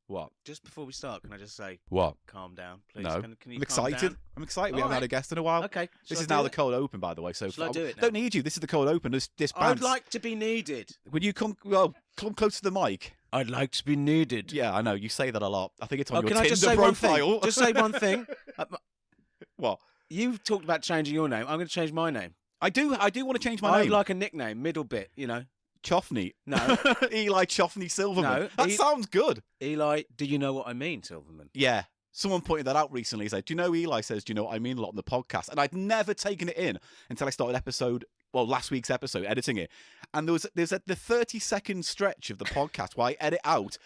What? Just before we start, can I just say, What? calm down, please? No. Can you I'm calm excited. down? I'm excited. We All haven't had right. a guest in a while. Okay. This shall is I now do the it? cold open, by the way. So Shall I do it now? Don't need you. This is the cold open. This I'd band. like to be needed. Would you come close to the mic? I'd like to be needed. Yeah, I know. You say that a lot. I think it's on your can Tinder I just say profile. one thing? Just say one thing. What? You talked about changing your name. I'm going to change my name. I do want to change my I'd name. like a nickname, middle bit, Choffney. No. Eli Choffney Silverman. No, That sounds good. Eli, do you know what I mean, Silverman? Yeah. Someone pointed that out recently. He said, do you know Eli says, do you know what I mean a lot on the podcast? And I'd never taken it in until I started last week's episode, editing it. And there's the 30-second stretch of the podcast where I edit out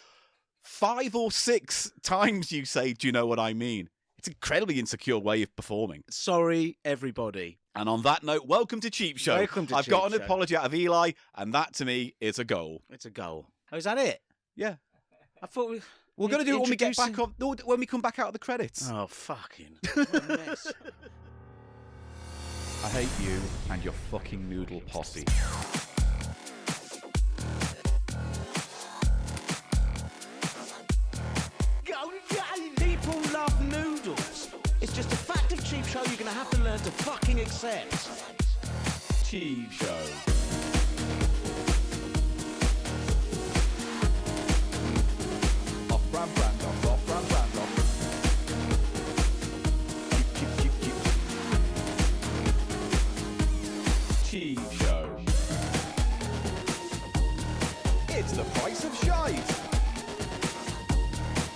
5 or 6 times you say, do you know what I mean? It's an incredibly insecure way of performing. Sorry, everybody. And on that note, welcome to Cheap Show. Welcome to I've Cheap got an Show. apology out of Eli, and that to me is a goal. It's a goal. Oh, is that it? Yeah. I thought We're going to do it when we get introducing- back on, no, when we come back out of the credits. Oh, fucking. What a mess. I hate you and your fucking noodle posse. People love noodles. It's just a fact of Cheap Show you're going to have to learn to fucking accept. Cheap Show. Off-brand brand off, off-brand brand off. Cheap Show. It's the price of shite.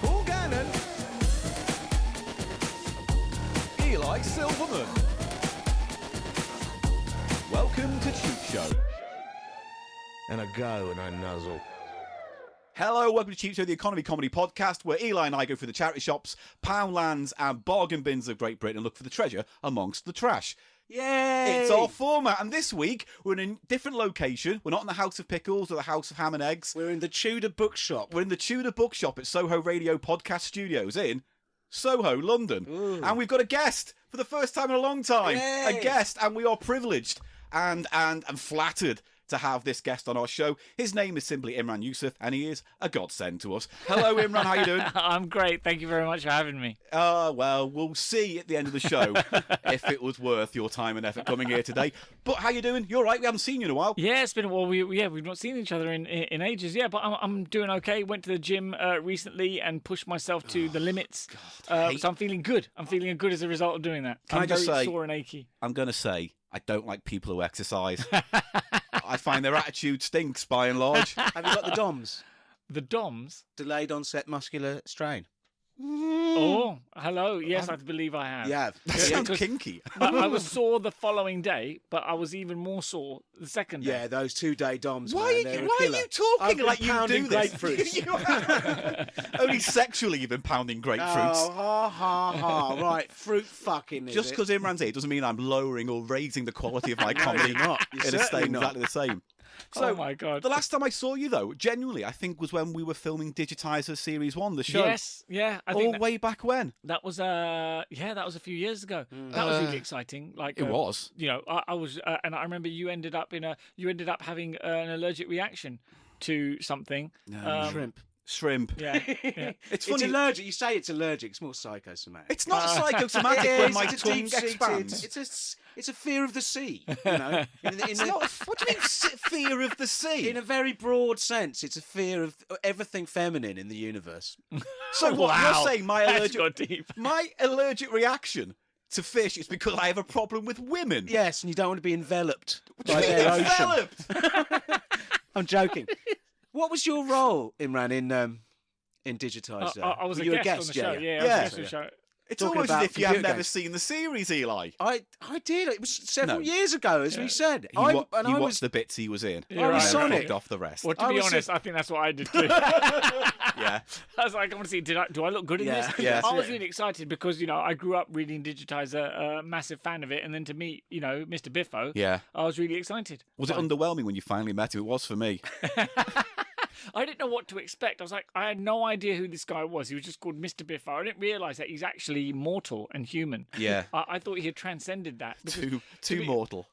Paul Gannon. Eli Silverman. Welcome to Cheap Show. And I go and I nuzzle. Hello, welcome to Cheap Show, the economy comedy podcast, where Eli and I go through the charity shops, poundlands, and bargain bins of Great Britain and look for the treasure amongst the trash. Yay! It's our format, and this week we're in a different location. We're not in the House of Pickles or the House of Ham and Eggs. We're in the Tudor bookshop. We're in the Tudor Bookshop at Soho Radio Podcast Studios in Soho, London. Ooh. And we've got a guest for the first time in a long time. Yay! A guest, and we are privileged and flattered to have this guest on our show. His name is simply Imran Yusuf, and he is a godsend to us. Hello, Imran. How you doing? I'm great. Thank you very much for having me. Well, we'll see at the end of the show if it was worth your time and effort coming here today. But how you doing? You all right? We haven't seen you in a while. Yeah, it's been a while. We've not seen each other in ages. Yeah, but I'm doing okay. Went to the gym recently and pushed myself to the limits. So I'm feeling good. I'm feeling good as a result of doing that. Can I just very say- sore and achy. I'm going to say I don't like people who exercise. I find their attitude stinks by and large. Have you got the DOMS? The DOMS. Delayed onset muscular strain. Oh, hello. Yes, I believe I have. You have. That Yeah, sounds 'cause kinky. I was sore the following day, but I was even more sore the second day. Yeah, those 2-day DOMS. Why man, they're a are killer. you talking I've been like you pounding do this? grapefruits. Only sexually you've been pounding grapefruits. Oh, ha, ha, ha. Right, fruit fucking is Just it? because Imran's here doesn't mean I'm lowering or raising the quality of my comedy. you're not. You're It is certainly staying not. exactly the same. Oh So, my God. the last time I saw you, though, genuinely, I think was when we were filming Digitizer Series 1, the show. Yes, yeah. I All think way back when. that was that was a few years ago. That was really exciting. Like It was. You know, I was, and I remember you ended up having an allergic reaction to something. Shrimp. Shrimp. Yeah, yeah. It's It's funny. allergic. You say it's allergic. It's more psychosomatic. It's not psychosomatic It when is, my it's a tongue deep-seated- expands. It's a fear of the sea. You know, It's not. What do you mean, fear of the sea? in a very broad sense, it's a fear of everything feminine in the universe. So what Wow. you're saying? That's got deep. My allergic reaction to fish is because I have a problem with women. Yes, and you don't want to be enveloped What do by you mean their ocean. enveloped? I'm joking. What was your role, Imran, in Digitizer? I was Were a you guest on the show. Yeah. I was Yeah. a guest on the show. It's Talking almost as about if you have computer never games. seen the series, Eli. I did. It was several No. years ago, as we said. You I watched was the bits he was in. Yeah, I was and Sonic. fucked off the rest. Well, to I be was honest, I think that's what I did too. Yeah. I was like, I want to see, do I look good in Yeah. this? Yeah. I was really excited because, you know, I grew up reading Digitizer, a massive fan of it, and then to meet, you know, Mr. Biffo, Yeah. I was really excited. Was it underwhelming when you finally met him? It was for me. I didn't know what to expect. I was like, I had no idea who this guy was. He was just called Mr. Biffo. I didn't realise that he's actually mortal and human. Yeah. I thought he had transcended that. Too mortal.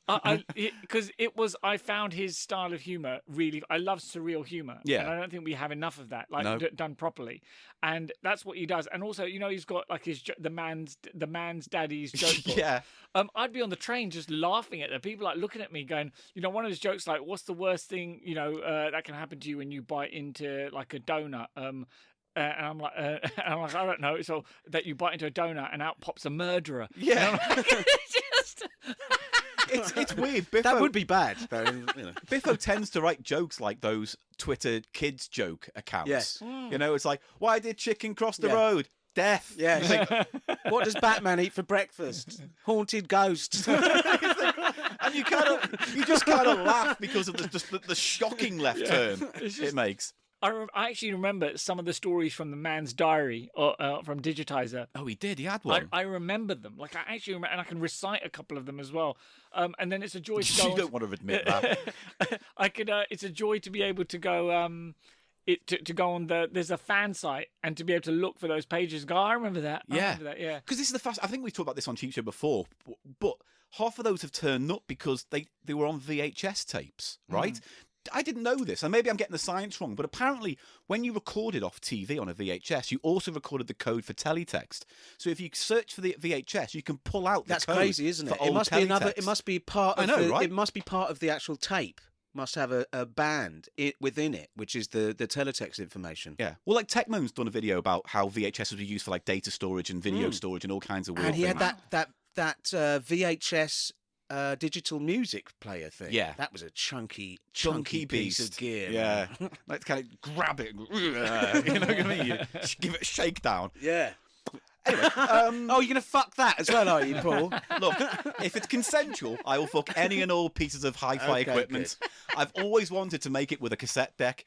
Because I found his style of humour really. I love surreal humour. Yeah. And I don't think we have enough of that, No. done properly. And that's what he does. And also, he's got like the man's daddy's joke book. Yeah. I'd be on the train just laughing at them. People like looking at me, going, one of his jokes like, "What's the worst thing that can happen to you when you bite into like a donut?" And I'm like, I don't know. So that you bite into a donut and out pops a murderer. Yeah. It's just. It's weird. Biffo, That would be bad, though. Biffo tends to write jokes like those Twitter kids joke accounts. Yes. It's like, why did chicken cross the Yeah. road? Death. Yeah. It's like, what does Batman eat for breakfast? Haunted ghosts. And you just kind of laugh because of the shocking left turn it makes. I actually remember some of the stories from the man's diary from Digitizer. Oh, he did. He had one. I remember them. Like I actually remember, and I can recite a couple of them as well. And then it's a joy to go. You don't want to admit that. It's a joy to be able to go. To go on there's a fan site and to be able to look for those pages. Go, I remember that. Yeah. Yeah. Because this is I think we talked about this on CheapShow before, but half of those have turned up because they were on VHS tapes, right? I didn't know this, and maybe I'm getting the science wrong, but apparently when you recorded off TV on a VHS, you also recorded the code for teletext. So if you search for the VHS, you can pull out the That's code crazy, isn't for it? old It must be teletext. It must be part of. I know, right? It must be part of the actual tape. Must have a band within it, which is the teletext information. Yeah. Well, like Techmoan's done a video about how VHS was used for like data storage and video storage and all kinds of weird And he things. had that VHS digital music player thing. Yeah. That was a chunky Chunky piece beast. of gear. Yeah. man. Like kind of grab it. You know what I mean? You give it a shakedown. Yeah. Anyway, Oh, you're gonna fuck that as well, are you, Paul? look, if it's consensual, I will fuck any and all pieces of hi-fi Okay, equipment. I've always wanted to make it with a cassette deck,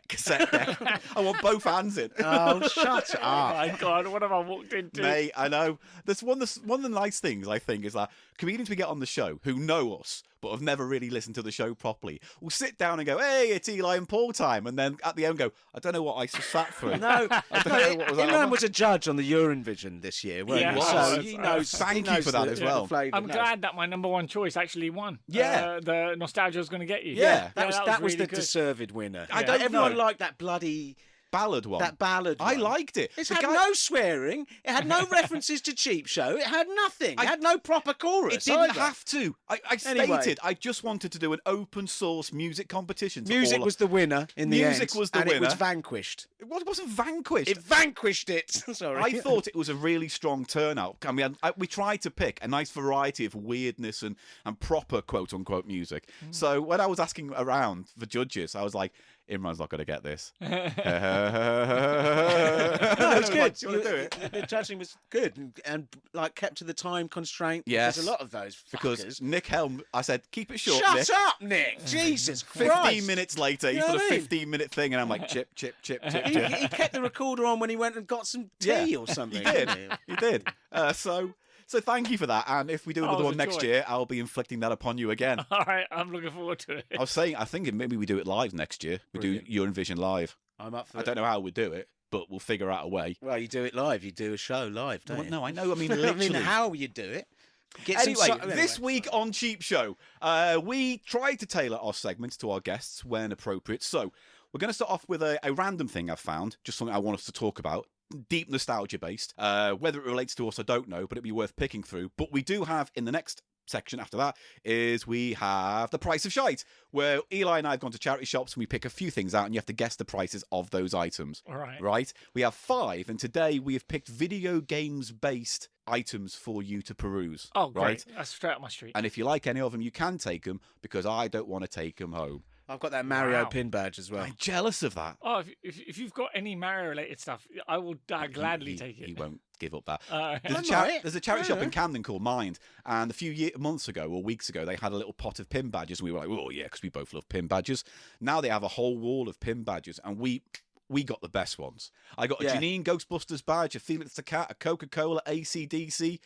cassette deck. I want both hands in. Oh, shut Oh up. my God, what have I walked into? Mate, I know. That's one of the nice things I think is that comedians we get on the show who know us but have never really listened to the show properly will sit down and go, "Hey, it's Eli and Paul time," and then at the end go, "I don't know what I sat through." No, I don't know what was that Imran about. was a judge on the Urine Vision this year, weren't Yeah, he? he So was. he knows. Thank he you knows for that the- as the well. flavour. I'm No. glad that my number one choice actually won. Yeah. The Nostalgia's going to get you. Yeah. That was really the good. deserved winner. I don't Everyone know. liked that bloody Ballad one. that ballad. I one. liked it. It The had guy- no swearing. It had no references to Cheap Show. It had nothing. It had no proper chorus. It didn't either. have to. I stated Anyway. I just wanted to do an open source music competition. to Music all- was the winner in the end. Music was the and it was winner. vanquished. It wasn't vanquished. It vanquished it. Sorry. I thought it was a really strong turnout. I mean, we tried to pick a nice variety of weirdness and proper quote unquote music. So when I was asking around for judges, I was like, Imran's not going to get this. No, it was good. Do you want to do it? The judging was good and like kept to the time constraint. Yes. There's a lot of those Because fuckers. Nick Helm, I said, keep it short, Shut Nick. up, Nick! Jesus 15 Christ! minutes later, he's You know done a what I mean? 15-minute thing, and I'm like, chip, chip, chip, chip, He, chip. he kept the recorder on when he went and got some tea or something. He did. didn't He did. So thank you for that. And if we do Oh, another it was one a next joy. year, I'll be inflicting that upon you again. All right, I'm looking forward to it. I was saying, I think maybe we do it live next year. We Brilliant. do Urine Vision live. I'm up for I it. don't know how we do it, but we'll figure out a way. Well, you do it live. You do a show live, don't you? No, I know. I mean, I literally. mean, how you do it? Get some Anyway, so- this week on Cheap Show, we try to tailor our segments to our guests when appropriate. So we're going to start off with a random thing I've found, just something I want us to talk about. Deep nostalgia based. Whether it relates to us, I don't know, but it'd be worth picking through. But we do have in the next section after that is we have the price of shite, where Eli and I have gone to charity shops and we pick a few things out and you have to guess the prices of those items. All right. Right? We have 5, and today we have picked video games based items for you to peruse. Oh, great. Right? That's straight up my street. And if you like any of them, you can take them because I don't want to take them home. I've got that Mario Wow. pin badge as well. I'm jealous of that. Oh, if you've got any Mario-related stuff, I will gladly take it. He won't give up that. Uh, There's a charity shop in Camden called Mind, and a few months ago or weeks ago, they had a little pot of pin badges, and we were like, oh yeah, because we both love pin badges. Now they have a whole wall of pin badges, and we got the best ones. I got a Janine Ghostbusters badge, a Felix the Cat, a Coca-Cola, AC/DC.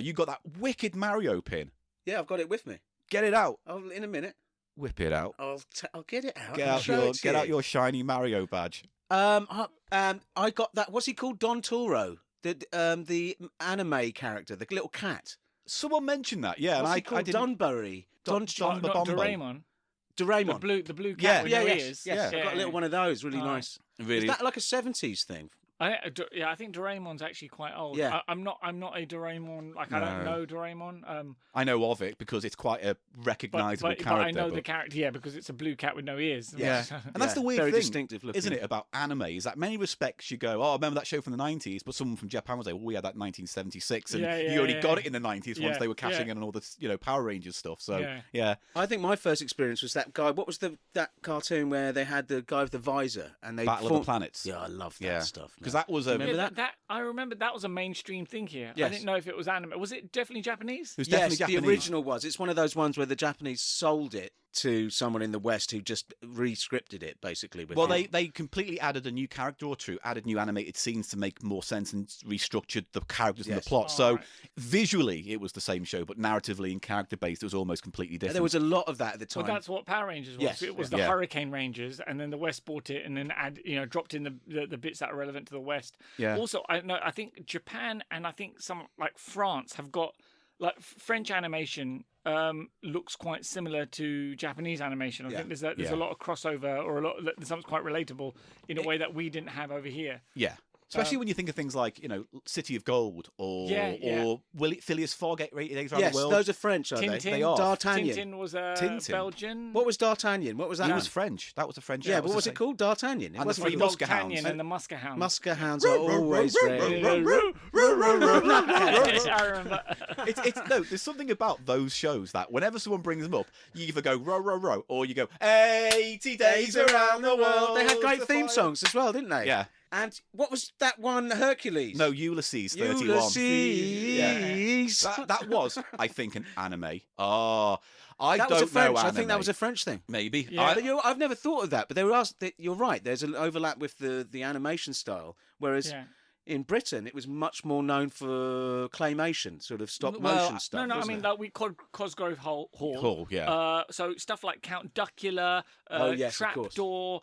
You got that wicked Mario pin. Yeah, I've got it with me. Get it out. Oh, in a minute. Whip it out. I'll get it out. Get I'll out show your it to get out you. your shiny Mario badge. I got that. What's he called? Don Toro, the anime character, the little cat. Someone mentioned that, yeah, What's and he called? Dunbury. Don Not Babombo. Doraemon. Doraemon. The blue Yeah. cat with no ears. Yes. Yeah. I got a little one of those. Really Oh. nice. Really, Is that like a 70s thing? I think Doraemon's actually quite old. Yeah. I'm not a Doraemon. Like I don't know Doraemon. I know of it because it's quite a recognisable but character. I know the character, yeah, because it's a blue cat with no ears. Yeah, and that's the weird Very thing, distinctive looking. isn't it, about anime? Is that many respects you go, oh, remember that show from the 90s? But someone from Japan would say, well, we had that in 1976, and you only got it in the 90s once they were cashing in on all the Power Rangers stuff. So yeah. I think my first experience was that guy. What was that cartoon where they had the guy with the visor and they Battle of the Planets. Yeah, I love that stuff. Because that was a Remember that? I remember that was a mainstream thing here. Yes. I didn't know if it was anime. Was it definitely Japanese? It was Yes, definitely Japanese. the original was. It's one of those ones where the Japanese sold it to someone in the West who just re-scripted it, basically. With Well, it. they completely added a new character or two, added new animated scenes to make more sense and restructured the characters and the plot. So visually, it was the same show, but narratively and character-based, it was almost completely different. There was a lot of that at the time. Well, that's what Power Rangers was. Yes, It was the Hurricane Rangers, and then the West bought it, and then dropped in the bits that are relevant to the West. Yeah. Also, I think Japan and I think some like France have got like French animation looks quite similar to Japanese animation. I think there's a lot of crossover, or there's something quite relatable in a way that we didn't have over here. Yeah. Especially when you think of things like, City of Gold or Phileas Fogg, 80 Days Around the World. Yes, those are French, are Tintin, they are. D'Artagnan. Tintin was Tintin. Belgian. What was D'Artagnan? What was that? He was French. That was a French. Yeah, that but what was it called? D'Artagnan. It And the wasn't Three really- Musker Hounds. D'Artagnan and the Musker Hounds. Musker hounds are always red. I remember. No, there's something about those shows that whenever someone brings them up, you either go row, row, row, or you go 80 days around the world. They had great to theme find- songs as well, didn't they? Yeah. And what was that one, Hercules? No, Ulysses 31. Ulysses. That was, I think, an anime. Oh, I That don't was a French. know I anime. think that was a French thing. Maybe. Yeah. But I've never thought of that. But you're right. There's an overlap with the animation style, whereas in Britain it was much more known for claymation, sort of stop motion stuff. No, I wasn't mean it? like we called Cosgrove Hall. Hall, yeah. So stuff like Count Duckula, yes, of course. Trapdoor.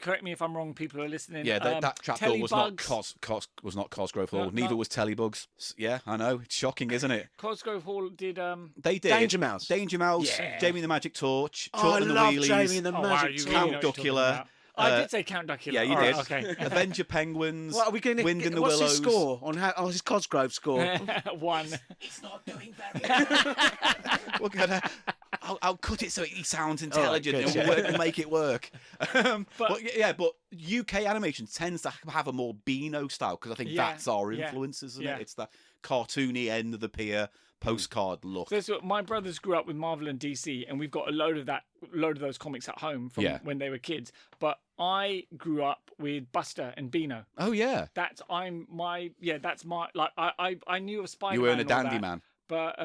Correct me if I'm wrong. People are listening. Yeah, that trapdoor was not Telebugs. was not Cosgrove Hall. Neither was Telebugs. Yeah, I know. It's shocking, isn't it? Cosgrove Hall did. They did. Danger Mouse. Danger Mouse. Yeah. Jamie and the Magic Torch. Oh, I Chortle and the love Wheelies. Jamie and the Oh, Magic you Torch. really know Count what you're talking Duckula. about. I did say Count Duckula. Yeah, you All did. right, okay. Avenger Penguins. What are we going to Wind in the What's Willows. his score on how? Oh, his Cosgrove score. 1. It's not doing very We're gonna. I'll cut it so he sounds intelligent good, and we'll make it work. But UK animation tends to have a more Beano style because I think that's our influences, isn't it? It's the cartoony end of the pier postcard look. So my brothers grew up with Marvel and DC, and we've got a load of those comics at home from when they were kids. But I grew up with Buster and Beano. Oh yeah, That's my like I knew of Spider-Man. you weren't a and all dandy that, man. But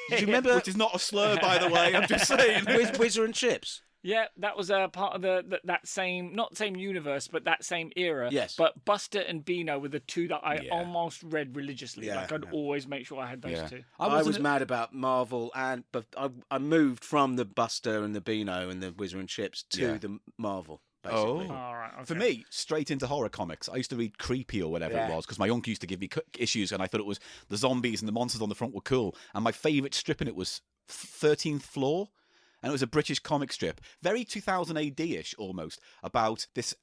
Do you remember Which is not a slur, by the way. I'm just saying. Whizzer and Chips? yeah, that was a part of that same, not same universe, but that same era. Yes. But Buster and Beano were the two that I Yeah. almost read religiously. Yeah, Like I'd always make sure I had those Yeah. two. I was mad about Marvel, but I moved from the Buster and the Beano and the Whizzer and Chips to the Marvel. Basically. Oh. All right. Okay. For me, straight into horror comics. I used to read Creepy or whatever it was because my uncle used to give me issues, and I thought it was the zombies and the monsters on the front were cool. And my favourite strip in it was 13th Floor. And it was a British comic strip, very 2000 AD-ish almost, about this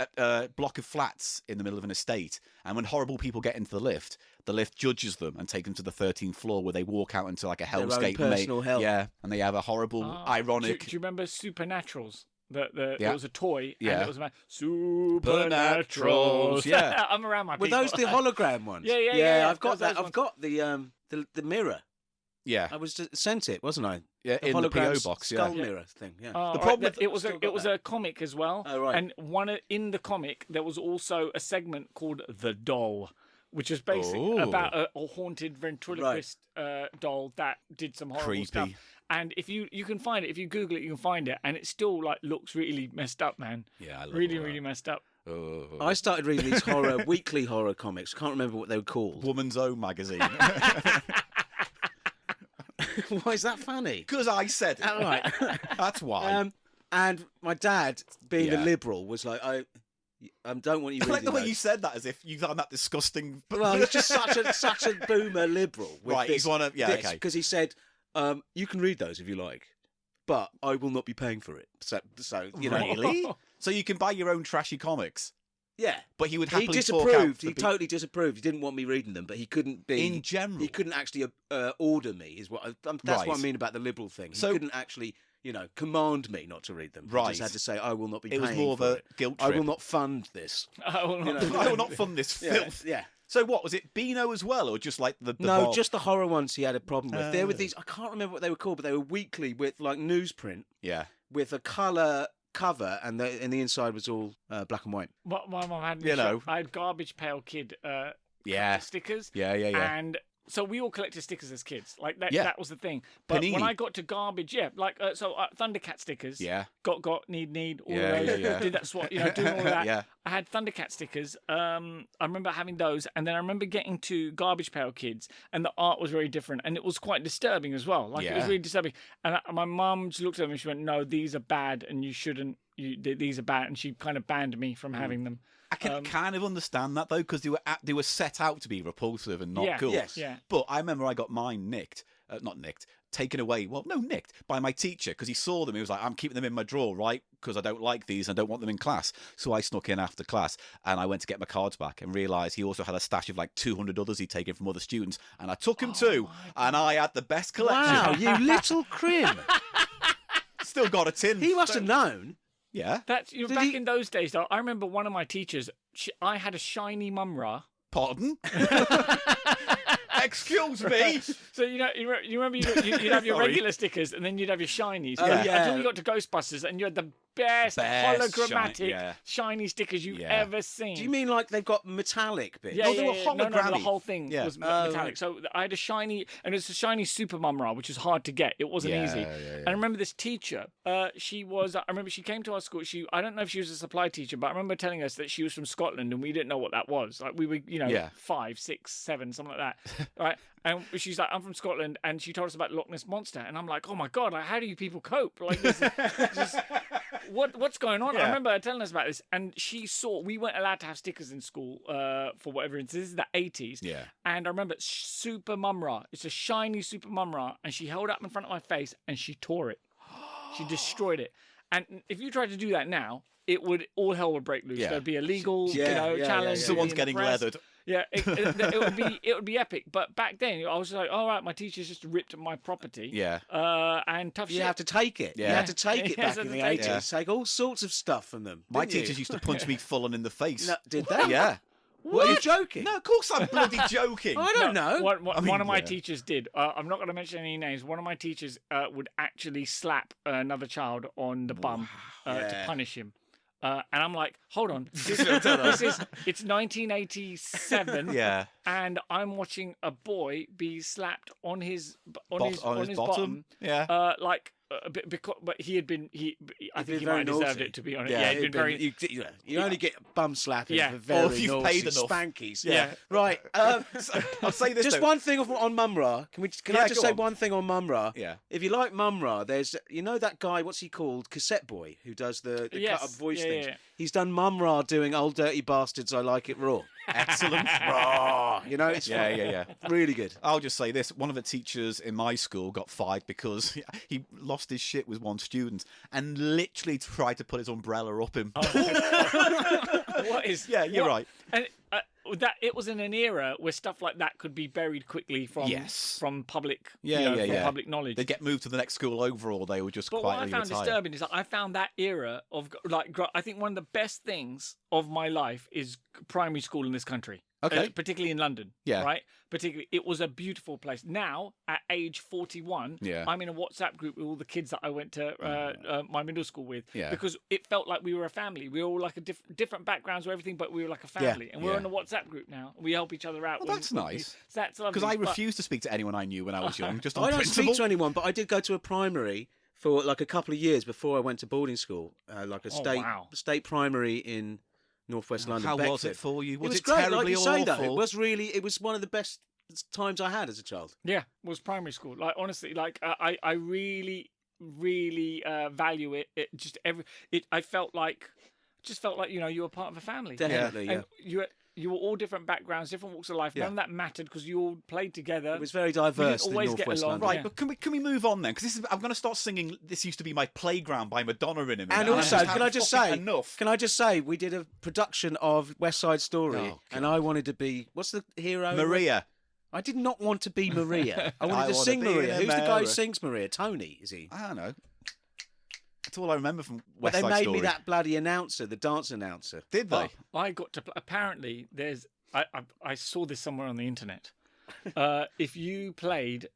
block of flats in the middle of an estate. And when horrible people get into the lift judges them and takes them to the 13th floor where they walk out into like a hellscape. personal hell. Yeah, and they have a horrible, ironic... Do you remember Supernaturals? It Yeah. was a toy, Yeah. and it was about Supernaturals. Yeah. I'm around my Were people. those the hologram ones? Yeah, I've got those that. ones. I've got the mirror. Yeah, I was sent it, wasn't I? yeah, The in the hologram PO box, skull yeah. mirror thing. Yeah. Oh, The right, problem with- it was Still it got was that. a comic as well. Oh, right. And in the comic there was also a segment called The Doll, which is basically Oh. about a haunted ventriloquist doll that did some horrible Creepy. stuff. And if you can find it, if you Google it, you can find it, and it still like looks really messed up, man. Yeah, I love really, all that. really messed up. Oh. I started reading these weekly horror comics. I can't remember what they were called. Woman's Own magazine. Why is that funny? Because I said it. All right. That's why. And my dad, being a Yeah. liberal, was like, I don't want you I reading like the way those. you said that, as if you found that disgusting. Well, he's just such a boomer liberal. With Right, he's one of okay. Because he said, you can read those if you like, but I will not be paying for it. So you know, Really? So you can buy your own trashy comics, yeah. but he would He happily fork out disapproved. for He the totally disapproved. He didn't want me reading them, but he couldn't be in general. He couldn't actually order me. Is what that's Right. what I mean about the liberal thing. He So- couldn't actually, command me not to read them. He Right. just had to say, I will not be It paying was more of for a it. guilt I trip. will not fund this. I will not- know. I will not fund this Yeah, filth. yeah. So what was it? Beano as well, or just like the No, bar- just the horror ones he had a problem with. There were Oh. these, I can't remember what they were called, but they were weekly with like newsprint yeah. with a colour cover, and the inside was all black and white. My mum had me You know. I had Garbage Pail Kid Yeah. stickers. Yeah. And so we all collected stickers as kids. Like that, Yeah. that was the thing. But when Panini. I got to garbage, Thundercat stickers. Yeah. Got, need, all Yeah, of those. yeah. Did that swat, doing all of that. Yeah. I had Thundercat stickers. I remember having those, and then I remember getting to Garbage Pail Kids, and the art was very different, and it was quite disturbing as well. Like it was Yeah. really disturbing. And my mum just looked at them and she went, "No, these are bad, and you shouldn't. These are bad," and she kind of banned me from having them. I can kind of understand that though, because they were set out to be repulsive and not Yeah, cool. yes. Yeah. But I remember I got mine taken away. Well, no, nicked by my teacher because he saw them. He was like, "I'm keeping them in my drawer, right? Because I don't like these and I don't want them in class." So I snuck in after class and I went to get my cards back and realised he also had a stash of like 200 others he'd taken from other students, and I took him too, and I had the best collection. Wow, you little crim! Still got a tin. He must have known. Yeah. That's Did back he- in those days. Though I remember one of my teachers. I had a shiny mumra. Pardon? Excuse me. So you remember you'd have your Sorry. regular stickers and then you'd have your shinies. Oh, yeah. Until you got to Ghostbusters and you had the best hologrammatic yeah. shiny stickers you've Yeah. ever seen. Do you mean like they've got metallic bits? Yeah, Oh, they were No, the hologrammy. whole thing Yeah. was Oh, metallic. right. So I had a shiny, and it's a shiny Super Mumra, which was hard to get. It wasn't Yeah, easy. yeah, And I remember this teacher. She was. I remember she came to our school. I don't know if she was a supply teacher, but I remember telling us that she was from Scotland, and we didn't know what that was. Like we were, Yeah. 5, 6, 7, something like that, right? And she's like, "I'm from Scotland," and she told us about Loch Ness Monster, and I'm like, "Oh my god! Like, how do you people cope? Like, this is what's going on?" I Yeah. remember her telling us about this, and she saw we weren't allowed to have stickers in school for whatever. This is the 80s, Yeah. and I remember Super Mumra. It's a shiny Super Mumra, and she held it up in front of my face, and she tore it. She destroyed it. And if you tried to do that now, all hell would break loose. Yeah. There'd be a legal, Yeah, yeah, challenge. yeah, Someone's in the getting press. leathered. Yeah, it would be epic. But back then, I was like, all right, my teacher's just ripped my property. Yeah. And tough You shit. have to take it. You Yeah. had to take it Yes, back in I the had to take 80s. it. Take all sorts of stuff from them. My didn't you? teachers used to punch me full on in the face. No, did they? Yeah. What? Are you joking? No, of course I'm bloody joking. I don't know. One of my yeah. teachers did. I'm not going to mention any names. One of my teachers would actually slap another child on the bum to Yeah. punish him. And I'm like, hold on, it's 1987, Yeah. and I'm watching a boy be slapped on his On his bottom. Yeah. but he had been I He'd think been he very might have deserved naughty. it, to be honest. Yeah, Yeah, he'd he'd been very. You only get bum slapping Yeah. for Or very if you've naughty paid enough. spankies. Yeah. Right. I'll say this Just though. one thing on Mumra. Can Yeah, I just go say on. one thing on Mumra? Yeah. If you like Mumra, there's that guy. What's he called? Cassette Boy, who does the Yes. cut up voice Yeah, things. yeah. He's done Mumra doing "Old Dirty Bastards, I Like It Raw." Excellent. Raw. It's Yeah, yeah, yeah. really good. I'll just say this. One of the teachers in my school got fired because he lost his shit with one student and literally tried to put his umbrella up him. What is? Yeah, you're right. And that it was in an era where stuff like that could be buried quickly from Yes. from public Yeah, from public knowledge. They'd get moved to the next school over, or they would just But what I quietly found retire. disturbing is that I found that era of I think one of the best things of my life is primary school in this country. Okay. Particularly in London. Yeah. Right? Particularly, it was a beautiful place. Now, at age 41, Yeah. I'm in a WhatsApp group with all the kids that I went to my middle school with. Yeah. Because it felt like we were a family. We were all like different backgrounds or everything, but we were like a Yeah. family. And we're Yeah. in a WhatsApp group now. We help each other out. Well, that's nice. So that's lovely. Because I But- refused to speak to anyone I knew when I was young, just on I don't principle. speak to anyone, but I did go to a primary for like a couple of years before I went to boarding school, like a wow. state primary in northwest London. How was Beckford. it for you? It Was was it great, like terribly you say, though. awful? It was one of the best times I had as a child. Yeah, was primary school. Like honestly, like I really, really value it. I felt like you were part of a family. Definitely, And you were all different backgrounds, different walks of life. None of that mattered because you all played together. It was very diverse. We didn't always get along. Right, Yeah. but can we move on then? Because I'm going to start singing "This Used to Be My Playground" by Madonna in a minute. And also, I've can I just say, enough? Can I just say, we did a production of West Side Story, Oh, and I wanted to be what's the hero? Maria. I did not want to be Maria. I wanted to wanna sing be Maria. a Who's the guy who Mara. sings Maria? Tony, is he? I don't know. That's all I remember from But West they Side made Story. me that bloody announcer, the dance announcer. Did they? I got to. Apparently, there's. I saw this somewhere on the internet. If you played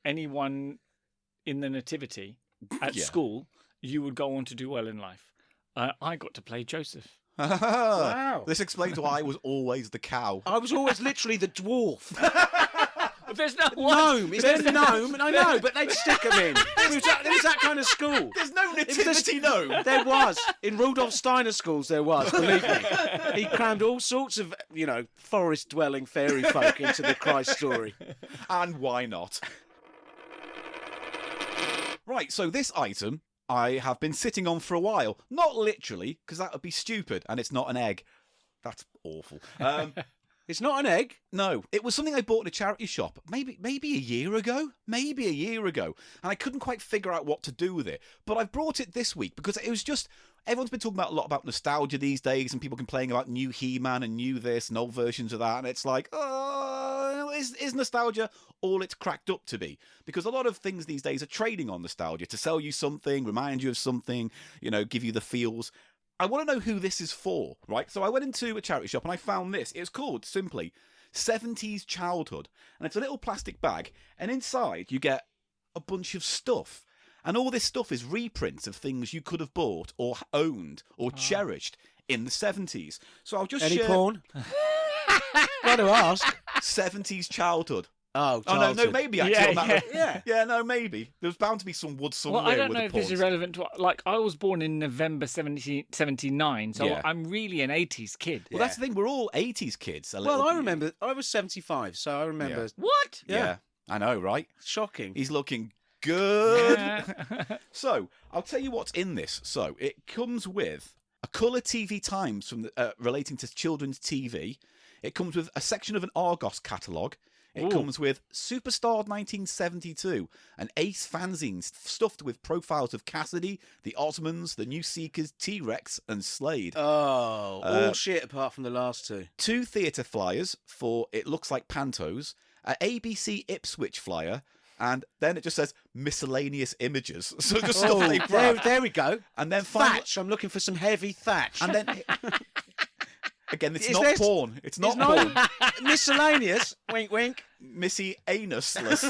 anyone in the nativity at school, you would go on to do well in life. I got to play Joseph. Wow. This explains why I was always the cow. I was always literally the dwarf. There's no Gnome. Is there a gnome? I know, but they'd stick him in. It was that kind of school. There's no nativity gnome. There was. In Rudolf Steiner schools, there was, believe me. He crammed all sorts of, forest-dwelling fairy folk into the Christ story. And why not? Right, so this item I have been sitting on for a while. Not literally, because that would be stupid, and it's not an egg. That's awful. It's not an egg. No, it was something I bought in a charity shop maybe a year ago. And I couldn't quite figure out what to do with it. But I've brought it this week because it was just... Everyone's been talking a lot about nostalgia these days, and people complaining about new He-Man and new this and old versions of that. And it's like, is nostalgia all it's cracked up to be? Because a lot of things these days are trading on nostalgia to sell you something, remind you of something, give you the feels. I want to know who this is for, right? So I went into a charity shop and I found this. It's called simply 70s Childhood. And it's a little plastic bag. And inside you get a bunch of stuff. And all this stuff is reprints of things you could have bought or owned or cherished in the 70s. So I'll just Any share... porn? Got to ask. 70s Childhood. Oh, no, childhood. maybe actually. on that Yeah. Yeah, no, maybe. There's bound to be some wood somewhere. Well, I don't with know the if this porns. is relevant to... Like, I was born in November 79, so Yeah. I'm really an 80s kid. Well, that's the thing. We're all 80s kids. Well, I remember. I was 75, so I remember. Yeah. What? Yeah. I know, right? Shocking. He's looking good. Yeah. So, I'll tell you what's in this. So, it comes with a colour TV Times from relating to children's TV. It comes with a section of an Argos catalogue. It comes with Superstar 1972, an Ace fanzine stuffed with profiles of Cassidy, the Osmonds, the New Seekers, T-Rex, and Slade. Oh, all shit apart from the last two. 2 theatre flyers for It Looks Like Pantos, an ABC Ipswich flyer, and then it just says miscellaneous images. So just stuff they grabbed. There we go. And then finally, Thatch. I'm looking for some heavy thatch. and then again, it's Is not this- porn. It's not It's porn. miscellaneous. Wink, wink. Missy anusless.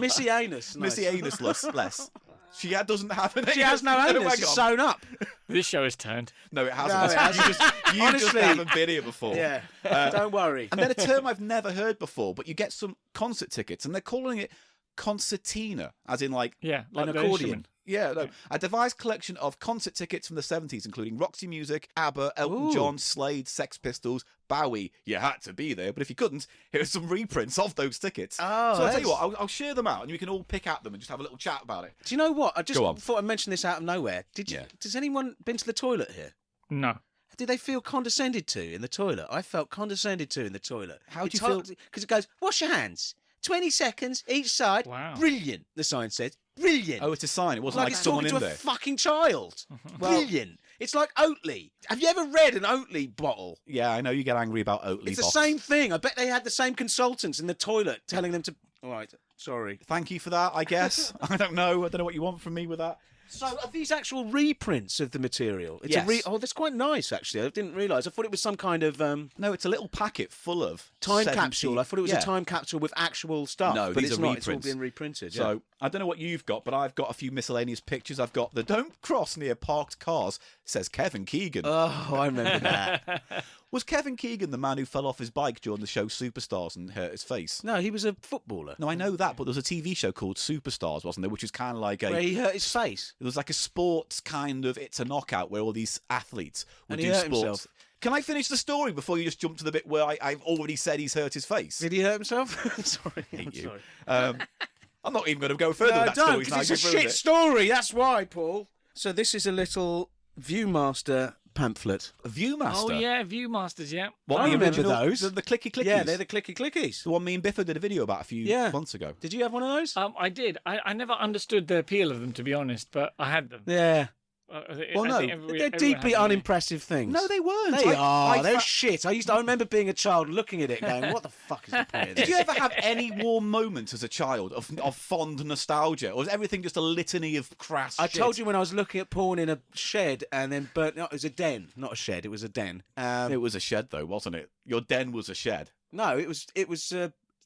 Missy anus. Nice. Missy anusless. She doesn't have an anus. She has no hang anus. It's on. sewn up. This show is turned. No, it hasn't. No, it hasn't. You just Honestly. haven't been here before. Yeah. Don't worry. And then a term I've never heard before, but you get some concert tickets, and they're calling it concertina, as in like Yeah, like an the accordion. instrument. Yeah, no. A devised collection of concert tickets from the 70s, including Roxy Music, ABBA, Elton Ooh. John, Slade, Sex Pistols, Bowie. You had to be there, but if you couldn't, here's some reprints of those tickets. Oh, so I'll tell you that's- what, I'll share them out, and we can all pick at them and just have a little chat about it. Do you know what? I just Go on. thought I'd mention this out of nowhere. Yeah. Does anyone been to the toilet here? No. Did they feel condescended to in the toilet? I felt condescended to in the toilet. How do you feel- Because it goes, wash your hands. 20 seconds each side. Wow. Brilliant, the sign said. Brilliant. Oh, it's a sign. It wasn't like it's someone talking in to there. a fucking child. Brilliant. It's like Oatly. Have you ever read an Oatly bottle? Yeah, I know you get angry about Oatly. It's the box. same thing. I bet they had the same consultants in the toilet telling them to... All right, sorry. Thank you for that, I guess. I don't know what you want from me with that. So are these actual reprints of the material? It's Yes. Oh, that's quite nice, actually. I didn't realise. I thought it was some kind of No, it's a little packet full of time 70 capsule. I thought it was Yeah. a time capsule with actual stuff. No, but these it's are not. It's all reprints. been reprinted. So Yeah. I don't know what you've got, but I've got a few miscellaneous pictures. I've got the "Don't cross near parked cars," says Kevin Keegan. Oh, I remember that. Was Kevin Keegan the man who fell off his bike during the show Superstars and hurt his face? No, he was a footballer. No, I know that, but there was a TV show called Superstars, wasn't there? Which was kind of like Where he hurt his face. it was like a sports kind of it's a knockout where all these athletes would And he do hurt sports. himself. Can I finish the story before you just jump to the bit where I've already said he's hurt his face? Did he hurt himself? Sorry. Hate you. Sorry. I'm not even going to go further with that don't, story. because it's a shit story. That's why, Paul. So this is a little Viewmaster pamphlet. A Viewmaster? Oh, yeah, Viewmasters, yeah. What, I the remember original- those. The clicky clickies? Yeah, they're the clicky clickies. The one me and Biffa did a video about a few months ago. Did you have one of those? I did. I never understood the appeal of them, to be honest, but I had them. Yeah. Well, no, They're deeply unimpressive things. No, they weren't. They are. They're shit. I remember being a child looking at it going, what the fuck is the point of this? Did you ever have any warm moments as a child of fond nostalgia? Or was everything just a litany of crass I shit? told you when I was looking at porn in a shed and then burnt... No, it was a den, not a shed. It was a den. It was a shed, though, wasn't it? Your den was a shed. No, it was...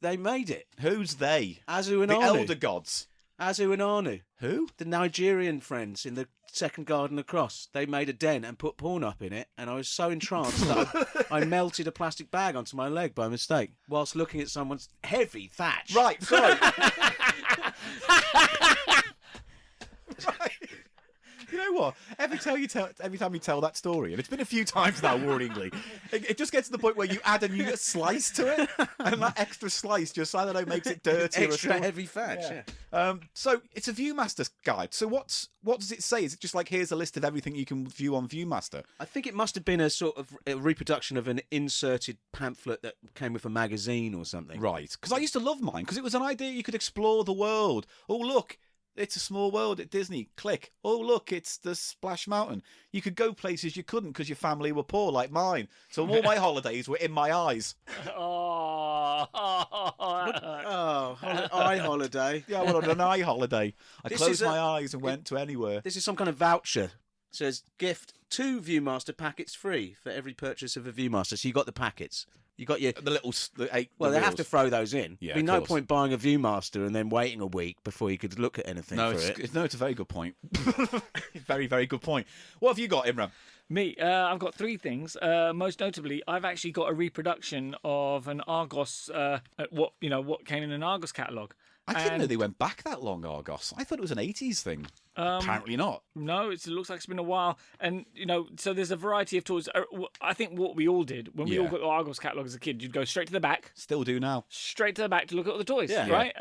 they made it. Who's they? Azu and The Anu. elder gods. Azu and Anu. Who? The Nigerian friends in the second garden across. They made a den and put porn up in it, and I was so entranced that I melted a plastic bag onto my leg by mistake whilst looking at someone's heavy thatch. Right, sorry. Right. You know what? Every time you tell that story, and it's been a few times now, warningly, it just gets to the point where you add a new slice to it, and that extra slice just, I don't know, makes it dirtier. Extra heavy thatch, yeah. So it's a Viewmaster guide. So what does it say? Is it just like, here's a list of everything you can view on Viewmaster? I think it must have been a sort of a reproduction of an inserted pamphlet that came with a magazine or something. Right. Because I used to love mine, because it was an idea you could explore the world. Oh, look. It's a small world at Disney. Click. Oh, look, it's the Splash Mountain. You could go places you couldn't because your family were poor, like mine. So all my holidays were in my eyes. Oh, Eye holiday. Yeah, I went on an eye holiday. I This closed is a- my eyes and went to anywhere. This is some kind of voucher. It says, gift 2 Viewmaster packets free for every purchase of a Viewmaster. So you got the packets. You got your... The little... The 8... Well, the they have to wheels. throw those in. Yeah, There'd be of no course. point buying a Viewmaster and then waiting a week before you could look at anything No, for it. it's a very good point. Very, very good point. What have you got, Imran? Me, I've got 3 things. Most notably, I've actually got a reproduction of an Argos, what came in an Argos catalogue. I didn't know they went back that long, Argos. I thought it was an 80s thing. Apparently not. No, it looks like it's been a while. And, so there's a variety of toys. I think what we all did, when we all got the Argos catalogue as a kid, you'd go straight to the back. Still do now. Straight to the back to look at all the toys, Yeah. right?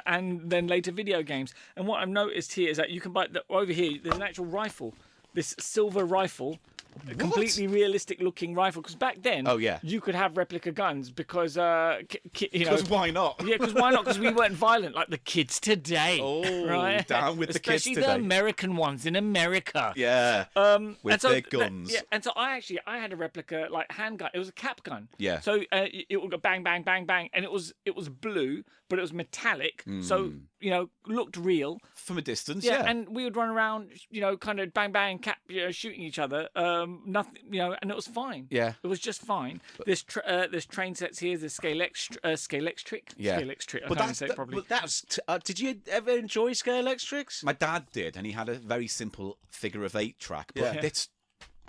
And then later video games. And what I've noticed here is that you can buy... over here, there's an actual rifle. This silver rifle. A completely realistic looking rifle, because back then you could have replica guns because Because why not? Yeah, because why not? Because we weren't violent like the kids today. Oh, right? down with the kids Especially today. the American ones in America. Yeah. With and so their guns. and so I had a replica like handgun. It was a cap gun. Yeah. So it would go bang, bang, bang, bang, and it was blue, but it was metallic. So looked real From a distance, yeah, yeah. and we would run around, kind of bang, bang, shooting each other. Nothing, and it was fine. Yeah. It was just fine. There's train sets here. There's Scalextric. Yeah. Scalextric. I But can't even say it that- properly. But that's... did you ever enjoy Scalextrics? My dad did, and he had a very simple figure of 8 track, but Yeah. it's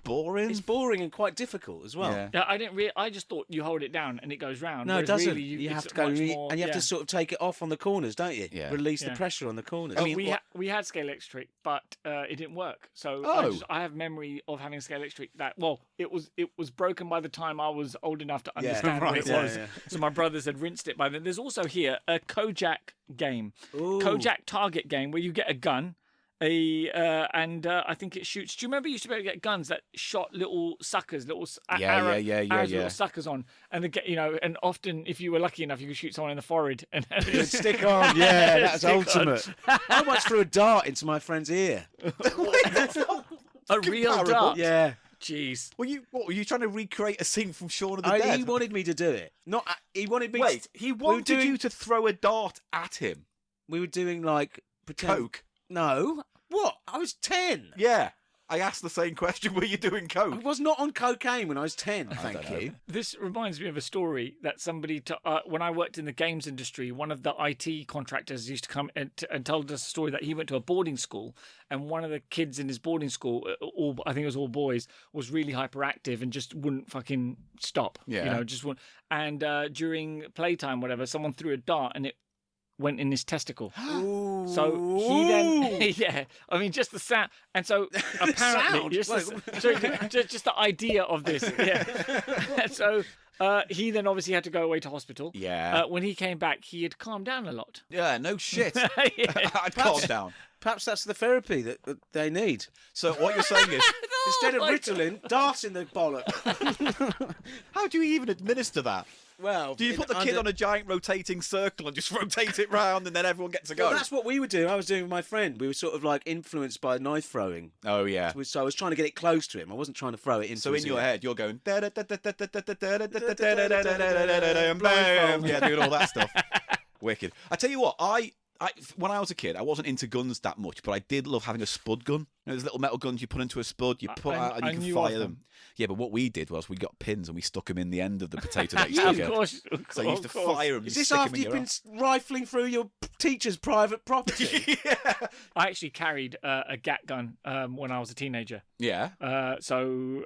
boring. It's boring and quite difficult as well. Yeah. Yeah, I didn't. I just thought you hold it down and it goes round. No, it whereas doesn't. Really, you have it's to go much and more, you have to sort of take it off on the corners, don't you? Yeah. Release the Yeah. pressure on the corners. we had Scalextric, but it didn't work. So I have memory of having Scalextric that it was broken by the time I was old enough to understand what it Yeah, was. yeah. So my brothers had rinsed it by then. There's also here a Kojak game, Ooh. Kojak target game where you get a gun. I think it shoots. Do you remember you used to be able to get guns that shot little suckers, little arrows, little suckers on, and they get and often if you were lucky enough, you could shoot someone in the forehead and It'd stick on. Yeah, that's Stick on. ultimate. I once threw a dart into my friend's ear. a real comparable. dart. Yeah. Jeez. Were you trying to recreate a scene from Shaun of the Dead? He wanted me to do it. Not. He wanted me. Wait, he wanted doing- you to throw a dart at him. We were doing like pretend. Coke. No. What? I was 10. Yeah. I asked the same question. Were you doing I coke? was not on cocaine when I was 10. don't Thank know. you. This reminds me of a story that somebody, when I worked in the games industry, one of the IT contractors used to come and told us a story that he went to a boarding school, and one of the kids in his boarding school, I think it was all boys, was really hyperactive and just wouldn't fucking stop. Yeah. Just wouldn't. And during playtime, whatever, someone threw a dart and it went in his testicle. So he then, yeah, I mean, just the sound. And so apparently, just the idea of this. Yeah. So he then obviously had to go away to hospital. Yeah. When he came back, he had calmed down a lot. Yeah, no shit. Yeah. I'd calm down. Perhaps that's the therapy that they need. So what you're saying is, Instead of Ritalin, dart in the bollock. how do you even administer that? Well, Do you put the kid on a giant rotating circle and just rotate it round and then everyone gets to go? Well, that's what we would do. I was doing with my friend. We were sort of like influenced by knife throwing. Oh, yeah. So I was trying to get it close to him. I wasn't trying to throw it into So his in your ear. head, you're going... Yeah, doing all that stuff. Wicked. I tell you what, I when I was a kid, I wasn't into guns that much, but I did love having a spud gun. You know, those little metal guns you put into a spud, you put out and you can fire them. Yeah, but what we did was we got pins and we stuck them in the end of the potato that you Of used to get. course. So you used to fire them. Is this after you've been rifling through your teacher's private property? I actually carried a gat gun when I was a teenager. Yeah. So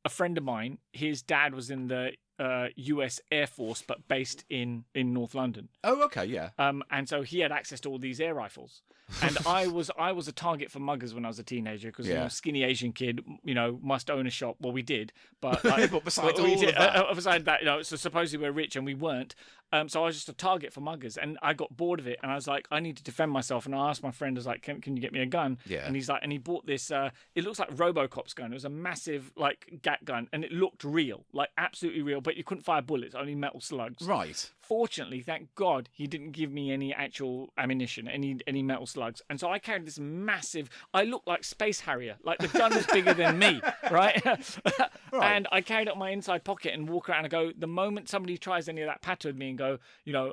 a friend of mine, his dad was in the US Air Force, but based in North London. Oh, okay, yeah. And so he had access to all these air rifles. And I was a target for muggers when I was a teenager because Yeah. skinny Asian kid, must own a shop. Well, we did, but like, But besides we all did, of that. besides that, so supposedly we're rich and we weren't. So I was just a target for muggers, and I got bored of it, and I was like, I need to defend myself. And I asked my friend, I was like, can you get me a gun? Yeah. And he's like, and he bought this. It looks like RoboCop's gun. It was a massive like gat gun, and it looked real, like absolutely real, but you couldn't fire bullets, only metal slugs. Right. Fortunately, thank God, he didn't give me any actual ammunition, any metal slugs. And so I carried this massive. I looked like Space Harrier, like the gun was bigger than me, right? And I carried it in my inside pocket and walk around and go. The moment somebody tries any of that patter with me and go,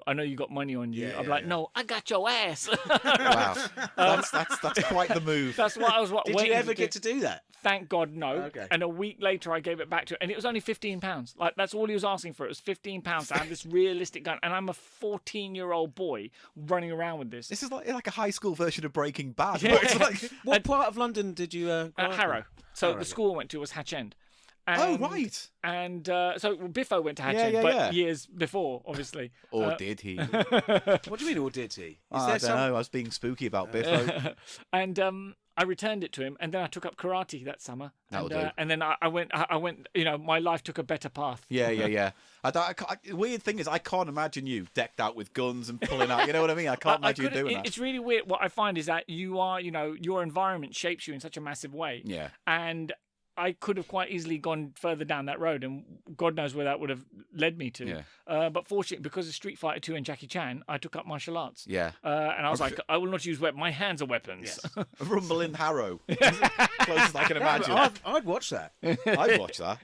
I know you got money on you. I'm like, no, I got your ass. Wow. That's quite the move. That's what I was. Did you ever get to do that? Thank God, no. Okay. And a week later, I gave it back to him, and it was only £15. Like that's all he was asking for. It was £15 to have this realistic gun, and I'm a 14-year-old boy running around with this. This is like a high school version of Breaking Bad. Yeah. Where it's like, What part of London did you grow up in? Harrow. So Harrow, the yeah. school I went to was Hatch End. oh, right. And so Biffo went to Hatch Yeah, End, yeah, but yeah. years before, obviously. Or did he? What do you mean, or did he? I don't know. I was being spooky about Biffo. And I returned it to him, and then I took up karate that summer. That'll and, do. And then I went. My life took a better path. Yeah. Weird thing is, I can't imagine you decked out with guns and pulling out. You know what I mean? I can't imagine you doing that. It's really weird. What I find is that you are, your environment shapes you in such a massive way. Yeah. And I could have quite easily gone further down that road, and God knows where that would have led me to. Yeah. But fortunately, because of Street Fighter 2 and Jackie Chan, I took up martial arts. Yeah. And I was like, I will not use weapons. My hands are weapons. A rumble in Harrow. Closest I can imagine. I'd watch that. I'd watch that.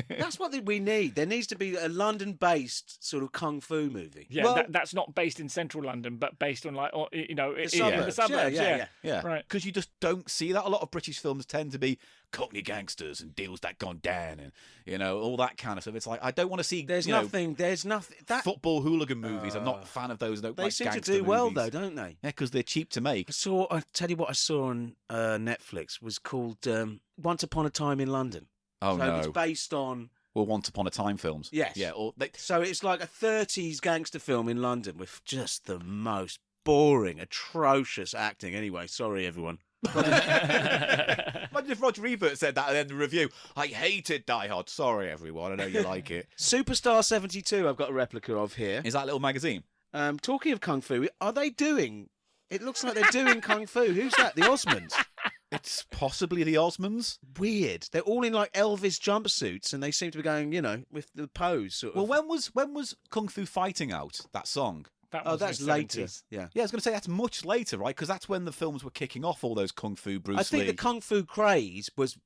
That's what we need. There needs to be a London-based sort of kung fu movie. Yeah, Well- that's not based in central London, but based on in the suburbs. suburbs. Yeah. Yeah. Right. Because you just don't see that. A lot of British films tend to be Cockney gangsters and deals that gone down and, all that kind of stuff. It's like, I don't want to see, There's nothing. That football hooligan movies. I'm not a fan of those. they seem to do well though, don't they? Yeah, because they're cheap to make. I tell you what I saw on Netflix was called Once Upon a Time in London. Oh, so no. it's based on. Well, Once Upon a Time films. Yes. Yeah. So it's like a 30s gangster film in London with just the most boring, atrocious acting. Anyway, sorry everyone. Imagine if Roger Ebert said that at the end of the review. I hated Die Hard. Sorry, everyone. I know you like it. Superstar 72 I've got a replica of here. Is that a little magazine? Talking of Kung Fu, are they doing... It looks like they're doing Kung Fu. Who's that? The Osmonds? It's possibly the Osmonds. Weird. They're all in like Elvis jumpsuits and they seem to be going, with the pose sort of. Well, when was Kung Fu Fighting out, that song? That Oh, was that's in the later. 70s. Yeah. Yeah, I was going to say that's much later, right? Because that's when the films were kicking off, all those Kung Fu, Bruce Lee. I think the Kung Fu craze was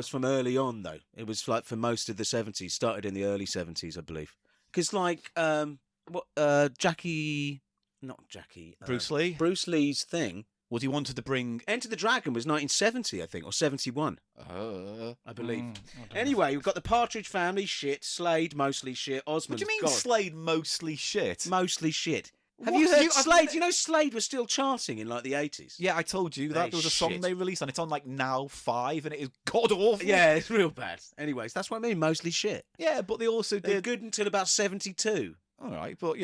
from early on, though. It was like for most of the 70s, started in the early 70s, I believe. Because Bruce Lee? Bruce Lee's thing, Was he wanted to bring... Enter the Dragon was 1970, I think, or 71, I believe. Anyway, we've got the Partridge Family, shit. Slade, mostly shit. Osmond, What do you mean God, Slade mostly shit? mostly shit. Have What? you heard I've Slade? never- You know Slade was still charting in like the 80s? Yeah, I told you that That there was a is song shit. they released and it's on like Now 5 and it is god awful. Yeah, it's real bad. Anyways, that's what I mean, mostly shit. Yeah, but they also They're did... good until about 72. All right, but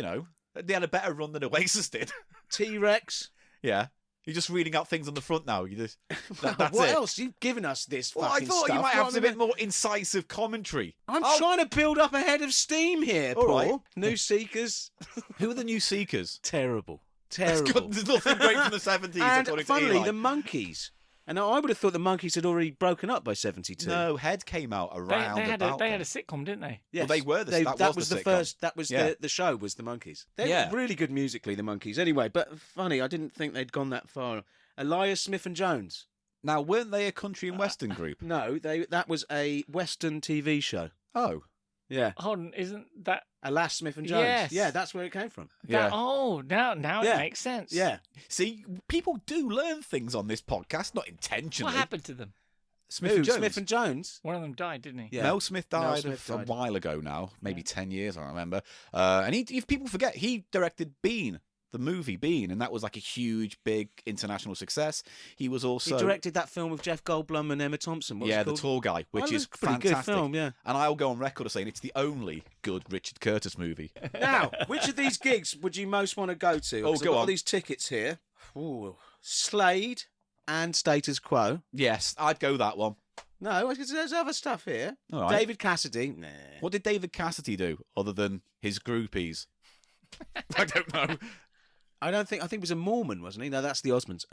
They had a better run than Oasis did. T-Rex. Yeah. You're just reading out things on the front now. You just that's what it. else? You've given us this Well, I fucking thought you stuff. might have What a am I bit more incisive commentary. I'm trying to build up a head of steam here, All Paul. right. New Seekers. Who are the new Seekers? Terrible. There's nothing great from the 70s, And according funnily, to Eli. the Monkeys. And I would have thought the Monkeys had already broken up by 72. No, Head came out around They had about a then. sitcom, didn't they? Yes. Well, they were that was the sitcom. first. That was Yeah. the show. Was the Monkeys? They're Yeah. really good musically, the Monkeys. Anyway, but funny, I didn't think they'd gone that far. Elias Smith and Jones. Now, weren't they a country and western group? No, that was a Western TV show. Oh. Yeah, Hold on, isn't that? Elias Smith and Jones. Yes. Yeah, that's where it came from. Yeah. Oh, now Yeah. it makes sense. Yeah, See, people do learn things on this podcast, not intentionally. What happened to them? Smith Who? and Jones. Smith and Jones. One of them died, didn't he? Yeah. Mel Smith Mel died Smith a died. while ago now, maybe 10 years, I don't remember. And if people forget, he directed Bean, the movie Bean, and that was like a huge, big international success. He was also... He directed that film with Jeff Goldblum and Emma Thompson. What's yeah, it The called? Tall Guy, which Oh, is that's a pretty fantastic. good film, yeah. And I'll go on record as saying it's the only good Richard Curtis movie. Now, which of these gigs would you most want to go to? Oh, 'Cause go I've got on. these tickets here. Ooh. Slade and Status Quo. Yes, I'd go that one. No, there's other stuff here. All right. David Cassidy. Nah. What did David Cassidy do other than his groupies? I don't know. I think he was a Mormon, wasn't he? No, that's the Osmonds.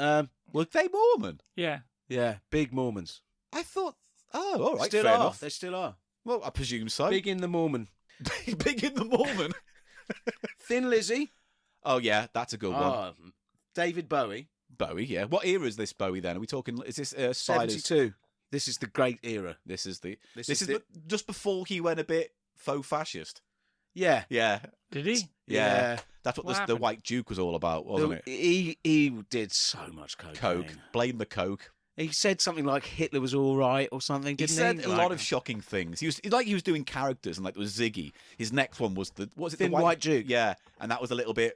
Were they Mormon? Yeah. Yeah, big Mormons. I thought... Oh, all right, Still fair are. enough. They still are. Well, I presume so. Big in the Mormon. Big in the Mormon. Thin Lizzy. Oh, yeah, that's a good one. Oh, David Bowie. Bowie, yeah. What era is this Bowie then? Are we talking... Is this Spiders? 72. This is the great era. This is the... This This is is just before he went a bit faux fascist. Yeah. Yeah. Did he? Yeah. That's what What the happened? White Duke was all about, wasn't it? He did so much cocaine. Coke. Blame the Coke. He said something like Hitler was all right or something, He didn't he? said a Like, lot of shocking things. He was doing characters, and like there was Ziggy. His next one was the what was it? Thin the White Duke. Yeah, and that was a little bit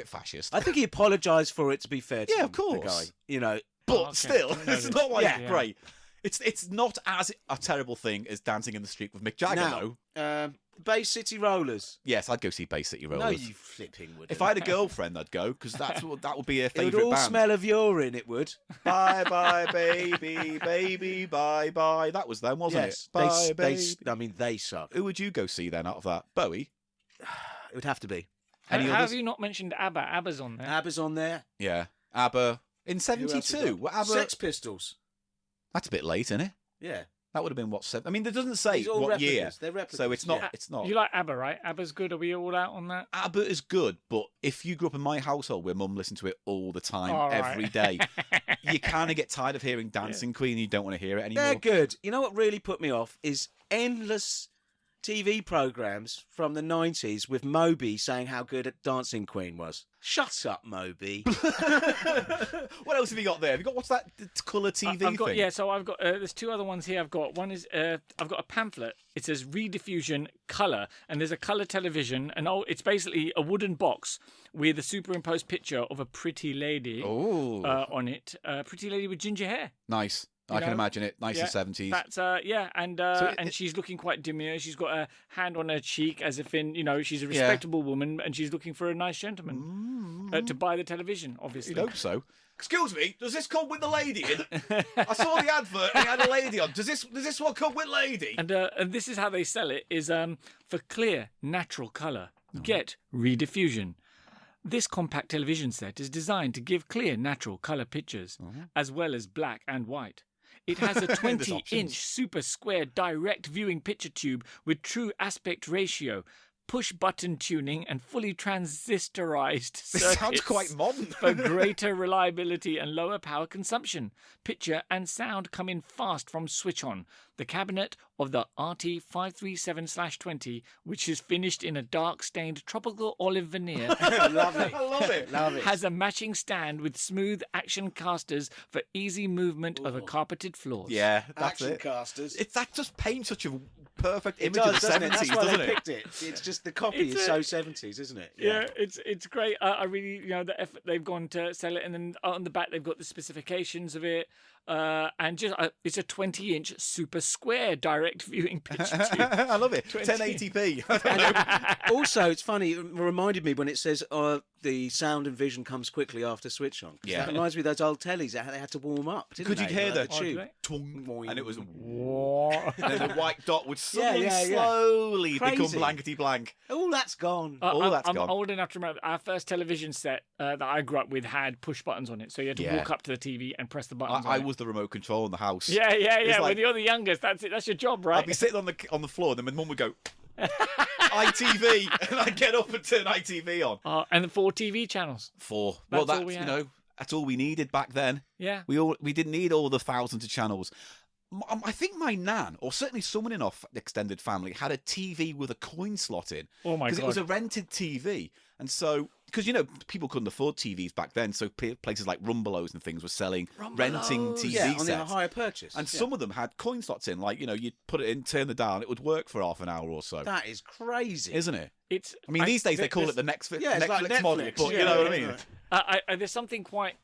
fascist. I think he apologised for it, to be fair to Yeah, him, of course. the guy. You know, but Oh, okay. still, Didn't know it's this. not like Yeah. great. It's not as a terrible thing as Dancing in the Street with Mick Jagger, though. Bay City Rollers. Yes, I'd go see Bay City Rollers. No, you flipping would. If I had a girlfriend, I'd go because that would be a It would favourite all band. smell of urine, it would. Bye bye baby, baby bye bye. That was them, wasn't Yes. it? Bye baby. They suck. Who would you go see then out of that? Bowie. It would have to be. How Any have others? you not mentioned ABBA? ABBA's on there. ABBA's on there. Yeah, ABBA in Who else we '72. got? What ABBA? Sex Pistols. That's a bit late, isn't it? Yeah. That would have been what? I mean, it doesn't say These are all what replicas. year, They're replicas. so it's not. Yeah. It's not. You like ABBA, right? ABBA's good. Are we all out on that? ABBA is good, but if you grew up in my household where Mum listened to it all the time, All right. every day, you kind of get tired of hearing Dancing Queen. And you don't want to hear it anymore. They're good. You know what really put me off is endless TV programs from the 90s with Moby saying how good at Dancing Queen was. Shut up, Moby. What else have you got there? Have you got what's that colour TV I've got, thing? yeah, so I've got, there's two other ones here. I've got, one is, I've got a pamphlet. It says rediffusion colour, and there's a colour television, and it's basically a wooden box with a superimposed picture of a pretty lady Oh, on it. A pretty lady with ginger hair. nice. I can know, imagine it. Nice yeah, 70s. That's yeah, and she's looking quite demure. She's got a hand on her cheek, as if in she's a respectable woman, and she's looking for a nice gentleman to buy the television. Obviously, You'd hope so. Excuse me, does this come with the lady in? I saw the advert and it had a lady on. Does this one come with lady? and this is how they sell it: is for clear, natural colour, Oh. get rediffusion. This compact television set is designed to give clear, natural colour pictures, as well as black and white. It has a 20-inch super square direct viewing picture tube with true aspect ratio, push button tuning, and fully transistorized This circuits sounds quite modern. for greater reliability and lower power consumption. Picture and sound come in fast from switch on. The cabinet of the RT537/20, which is finished in a dark stained tropical olive veneer, Lovely. I love it. Love it. has a matching stand with smooth action casters for easy movement over carpeted floors. Yeah, that's Action it. casters. That just paints such a perfect It image does, of the doesn't it? 70s, That's why doesn't they it? picked it. It's just the copy It's is a- so 70s, isn't it? Yeah, it's great. I really, the effort they've gone to sell it, and then on the back they've got the specifications of it. and just it's a 20-inch super square direct viewing picture tube. I love it. 20. 1080p. Also, it's funny. It reminded me when it says the sound and vision comes quickly after switch on. Yeah. That reminds me of those old tellies. They had to warm up. Didn't Could you they? hear Like the tube? twang, and it was, and What? then the white dot would suddenly yeah. slowly become Crazy. blankety blank. Oh, that's gone. That's I'm gone. old enough to remember our first television set that I grew up with had push buttons on it, so you had to Yeah. walk up to the TV and press the buttons. I on it. was the remote control in the house. Yeah. It's like- when you're the youngest, that's it. That's your job, right? I'd be sitting on the floor, and then my mum would go, ITV, and I'd get up and turn ITV on. And the 4 TV channels. Well, That's that's all we had. that's all we needed back then. Yeah. We didn't need all the thousands of channels. I think my nan, or certainly someone in our extended family, had a TV with a coin slot in. Oh my Because god. it was a rented TV, and so because people couldn't afford TVs back then, so places like Rumbelows and things were selling renting TV Yeah, on sets. a higher purchase. And some of them had coin slots in, like you'd put it in, turn the dial, it would work for half an hour or so, That is crazy. isn't it? It's. I mean, these days they call it the next Yeah, it's like Netflix model, Netflix. but you Yeah, know what I yeah, mean. right. There's something quite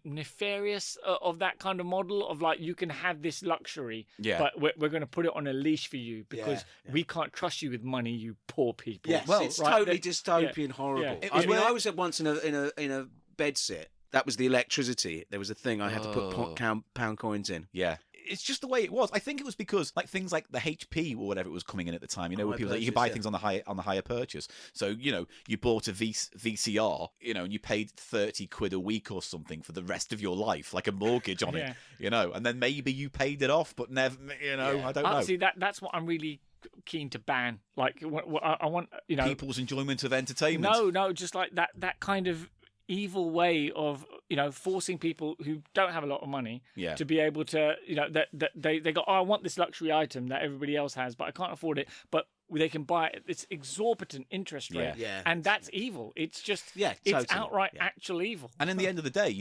nefarious of that kind of model of like you can have this luxury, Yeah. but we're going to put it on a leash for you because Yeah. we can't trust you with money, you poor people. Yes, Well, it's right, totally they- dystopian, horrible. yeah. It I was mean, where- I was at once in a bed sit. That was the electricity. There was a thing I had to put pound coins in. Yeah. It's just the way it was. I think it was because like things like the HP or whatever it was coming in at the time. Where people you could buy things on the higher purchase. So you bought a VCR, and you paid 30 quid a week or something for the rest of your life, like a mortgage on it. And then maybe you paid it off, but never. I don't know. See that's what I'm really keen to ban. Like I want People's enjoyment of entertainment. No, just like that kind of evil way of forcing people who don't have a lot of money to be able to that they go, oh, I want this luxury item that everybody else has, but I can't afford it, but they can buy it at this exorbitant interest rate. Yeah. And that's evil. It's just Yeah, it's totally. outright Yeah. actual evil. And in the end of the day,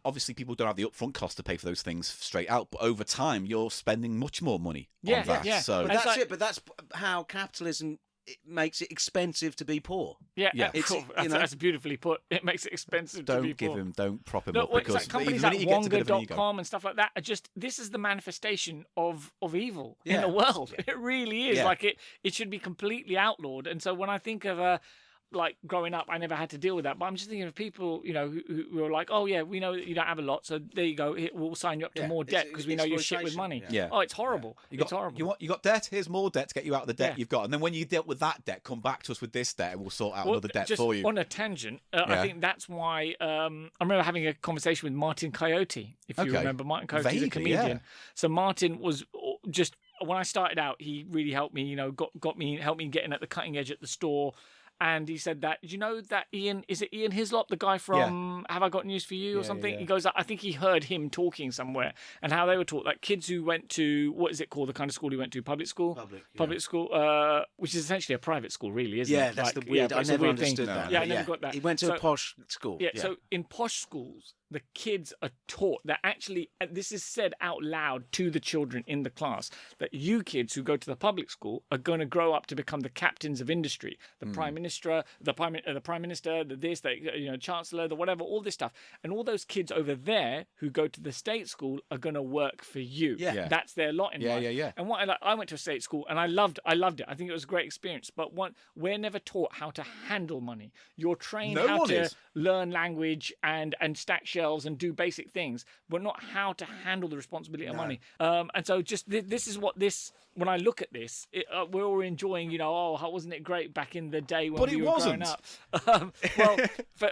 obviously people don't have the upfront cost to pay for those things straight out, but over time you're spending much more money on that. Yeah. So But It's that's like- it. But that's how capitalism makes it expensive to be poor. Yeah, It's, cool. That's beautifully put. It makes it expensive to be poor. don't prop him No, up well, it's because like companies the like minute you get to a bit of an ego. Wonga.com and stuff like that are just, this is the manifestation of evil in Yeah. the world. It really is. Yeah. Like it should be completely outlawed. And so when I think of like growing up, I never had to deal with that. But I'm just thinking of people, who are like, oh yeah, we know that you don't have a lot, so there you go. We'll sign you up to Yeah, more it's debt because we know you're shit with exploitation. money. Yeah. Oh, it's horrible. It's horrible. You got debt? Here's more debt to get you out of the debt Yeah. you've got. And then when you dealt with that debt, come back to us with this debt and we'll sort out Well, another debt just for you. on a tangent, I Yeah. think that's why I remember having a conversation with Martin Coyote, if you Okay. remember. Martin Coyote, the Vaguely, comedian. yeah. So Martin was just, when I started out, he really helped me, helped me getting at the cutting edge at the store. And he said that, that is it Ian Hislop, the guy from Have I Got News for You or something? yeah. He goes, I think he heard him talking somewhere and how they were taught, like kids who went to, what is it called, the kind of school he went to, public school? Public school, which is essentially a private school, really, isn't it? Yeah, that's Like, the weird. but I it's a never weird thing. understood that. Yeah, I but never got that. He went to So- a posh school. Yeah, so in posh schools, the kids are taught that actually, and this is said out loud to the children in the class, that you kids who go to the public school are going to grow up to become the captains of industry, the prime minister, the prime minister, the this, the chancellor, the whatever, all this stuff, and all those kids over there who go to the state school are going to work for you. Yeah. Yeah. That's their lot in life. Yeah. And what I went to a state school and I loved it. I think it was a great experience. But we're never taught how to handle money. You're trained No how one to is. learn language and stack shelves and do basic things, but not how to handle the responsibility of money. And so just this is what this. When I look at this, we're all enjoying. How wasn't it great back in the day when But we it were wasn't. growing up? Well,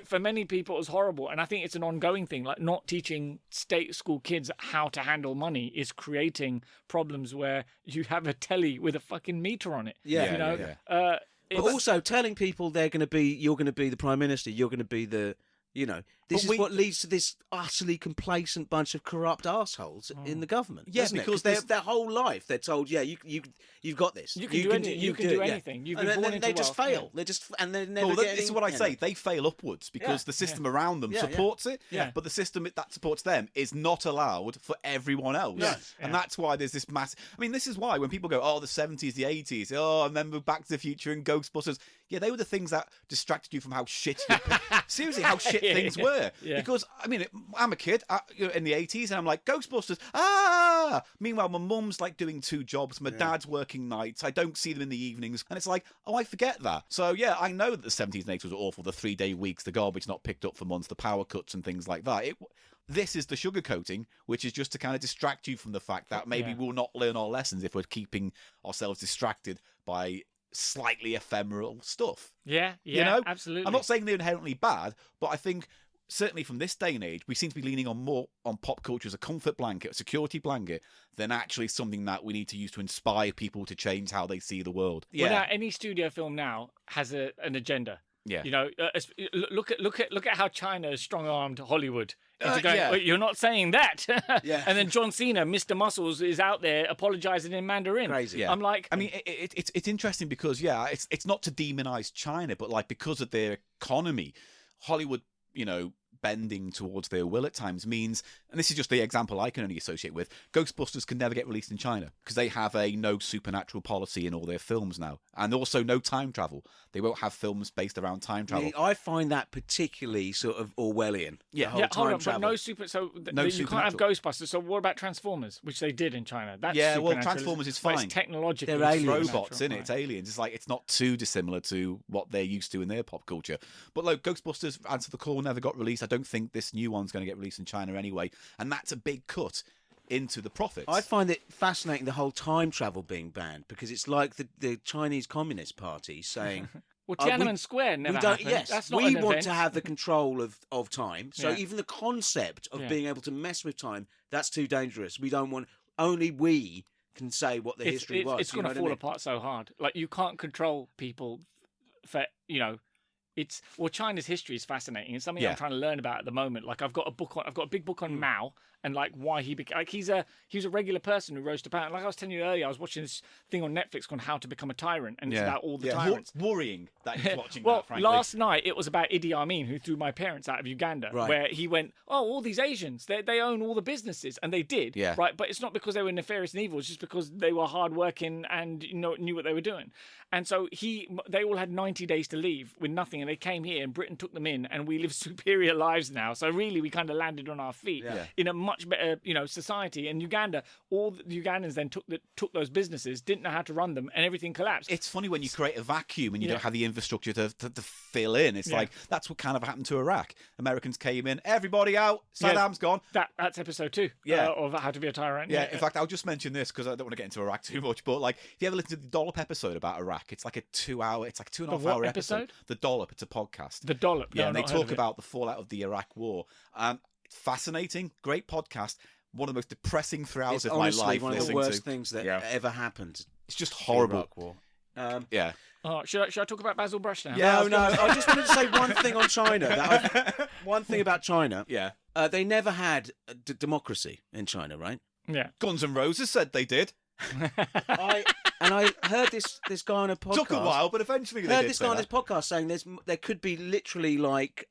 for many people, it was horrible, and I think it's an ongoing thing. Like not teaching state school kids how to handle money is creating problems where you have a telly with a fucking meter on it. Yeah, you know. yeah. But also telling people you're going to be the prime minister, you're going to be the, this is what leads to this utterly complacent bunch of corrupt assholes in the government. Yeah, doesn't it? because their whole life they're told, you've got this. You can do anything. You can do anything. You've been and born then into they just wealth, fail. yeah. They just and they never Well, get this is what I say. They fail upwards because the system around them supports it. Yeah. But the system that supports them is not allowed for everyone else. No. And Yeah. that's why there's this mass. I mean, this is why when people go, oh, the 70s, the 80s, oh, I remember Back to the Future and Ghostbusters. Yeah, they were the things that distracted you from how shit. Seriously, how shit things were. swear. Yeah. Because, I mean, I'm a kid in the 80s, and I'm like, Ghostbusters, Meanwhile, my mum's like doing 2 jobs. My dad's working nights. I don't see them in the evenings. And it's like, oh, I forget that. So, yeah, I know that the 70s and 80s were awful. The 3-day weeks, the garbage not picked up for months, the power cuts and things like that. This is the sugarcoating, which is just to kind of distract you from the fact that maybe we'll not learn our lessons if we're keeping ourselves distracted by slightly ephemeral stuff. Yeah, you know? absolutely. I'm not saying they're inherently bad, but I think certainly from this day and age, we seem to be leaning on more on pop culture as a comfort blanket, a security blanket, than actually something that we need to use to inspire people to change how they see the world. Well, now, any studio film now has an agenda. Yeah. You know, look at how China has strong-armed Hollywood into going, yeah. "Well, you're not saying that." Yeah. And then John Cena, Mr. Muscles, is out there apologizing in Mandarin. Crazy. Yeah. I'm like, I mean, it's interesting because it's not to demonize China, but like because of their economy, Hollywood, bending towards their will at times means, and this is just the example I can only associate with, Ghostbusters can never get released in China because they have a no supernatural policy in all their films now, and also no time travel. They won't have films based around time travel. I find that particularly sort of Orwellian. Yeah. the whole hold time on, travel. but no super. So No you can't have supernatural. Ghostbusters. So what about Transformers, which they did in China? That's Yeah, well, supernatural, Transformers is but fine. It's technologically They're aliens. supernatural, robots in it. right. It's aliens. It's like it's not too dissimilar to what they're used to in their pop culture. But like Ghostbusters Answer the Call never got released. I don't think this new one's going to get released in China anyway, and that's a big cut into the profits. I find it fascinating, the whole time travel being banned, because it's like the Chinese Communist Party saying, Well, we- Tiananmen Square never happened. Yes, That's not we an want event. to have the control of time. So Yeah. even the concept of Yeah. being able to mess with time, that's too dangerous. We don't want. Only we can say what the history was. It's you going know to what I fall mean? apart so hard. Like you can't control people for China's history is fascinating. It's something Yeah. I'm trying to learn about at the moment. Like I've got a big book on Mao and like why he became like he was a regular person who rose to power. Like I was telling you earlier, I was watching this thing on Netflix called How to Become a Tyrant, and it's about all the tyrants. Worrying that he's watching Well, that, frankly. last night it was about Idi Amin, who threw my parents out of Uganda, Right. where he went, "Oh, all these Asians, they own all the businesses," and they did, Yeah. right? But it's not because they were nefarious and evil; it's just because they were hardworking and knew what they were doing. And so they all had 90 days to leave with nothing, and they came here, and Britain took them in, and we live superior lives now. So really, we kind of landed on our feet in a much better, society. In Uganda, all the Ugandans then took those businesses, didn't know how to run them, and everything collapsed. It's funny when you create a vacuum and you Yeah. don't have the infrastructure to fill in. It's like that's what kind of happened to Iraq. Americans came in, everybody out, Saddam's gone. That's episode 2 Yeah. of How to Be a Tyrant. Yeah, in fact, I'll just mention this because I don't want to get into Iraq too much. But like, if you ever listen to the Dollop episode about Iraq, it's like a 2-hour, it's like a 2.5 what hour episode? The Dollop, it's a podcast. The Dollop. Yeah, No, and they not heard talk of it. about the fallout of the Iraq War. It's fascinating, great podcast. One of the most depressing 3 hours It's of my honestly life one of the listening worst to. things that Yeah. ever happened. It's just The horrible. Iraq War. Yeah. Oh, should I talk about Basil Brush now? Yeah. No, I just wanted to say one thing on China. One thing about China. Yeah. They never had democracy in China, right? Yeah. Guns N' Roses said they did. I heard this guy on a podcast. Took a while, but eventually they I heard did this say guy on that. this podcast saying there could be literally like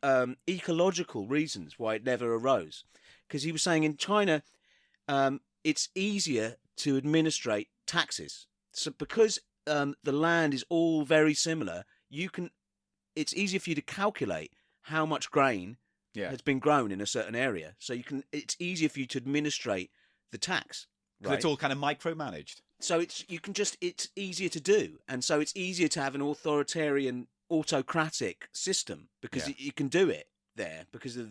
ecological reasons why it never arose, because he was saying in China it's easier to administrate taxes. So because the land is all very similar, it's easier for you to calculate how much grain Yeah. has been grown in a certain area. So it's easier for you to administrate the tax. 'Cause Right? it's all kind of micromanaged. So it's easier to do, and so it's easier to have an authoritarian, autocratic system because you can do it there because of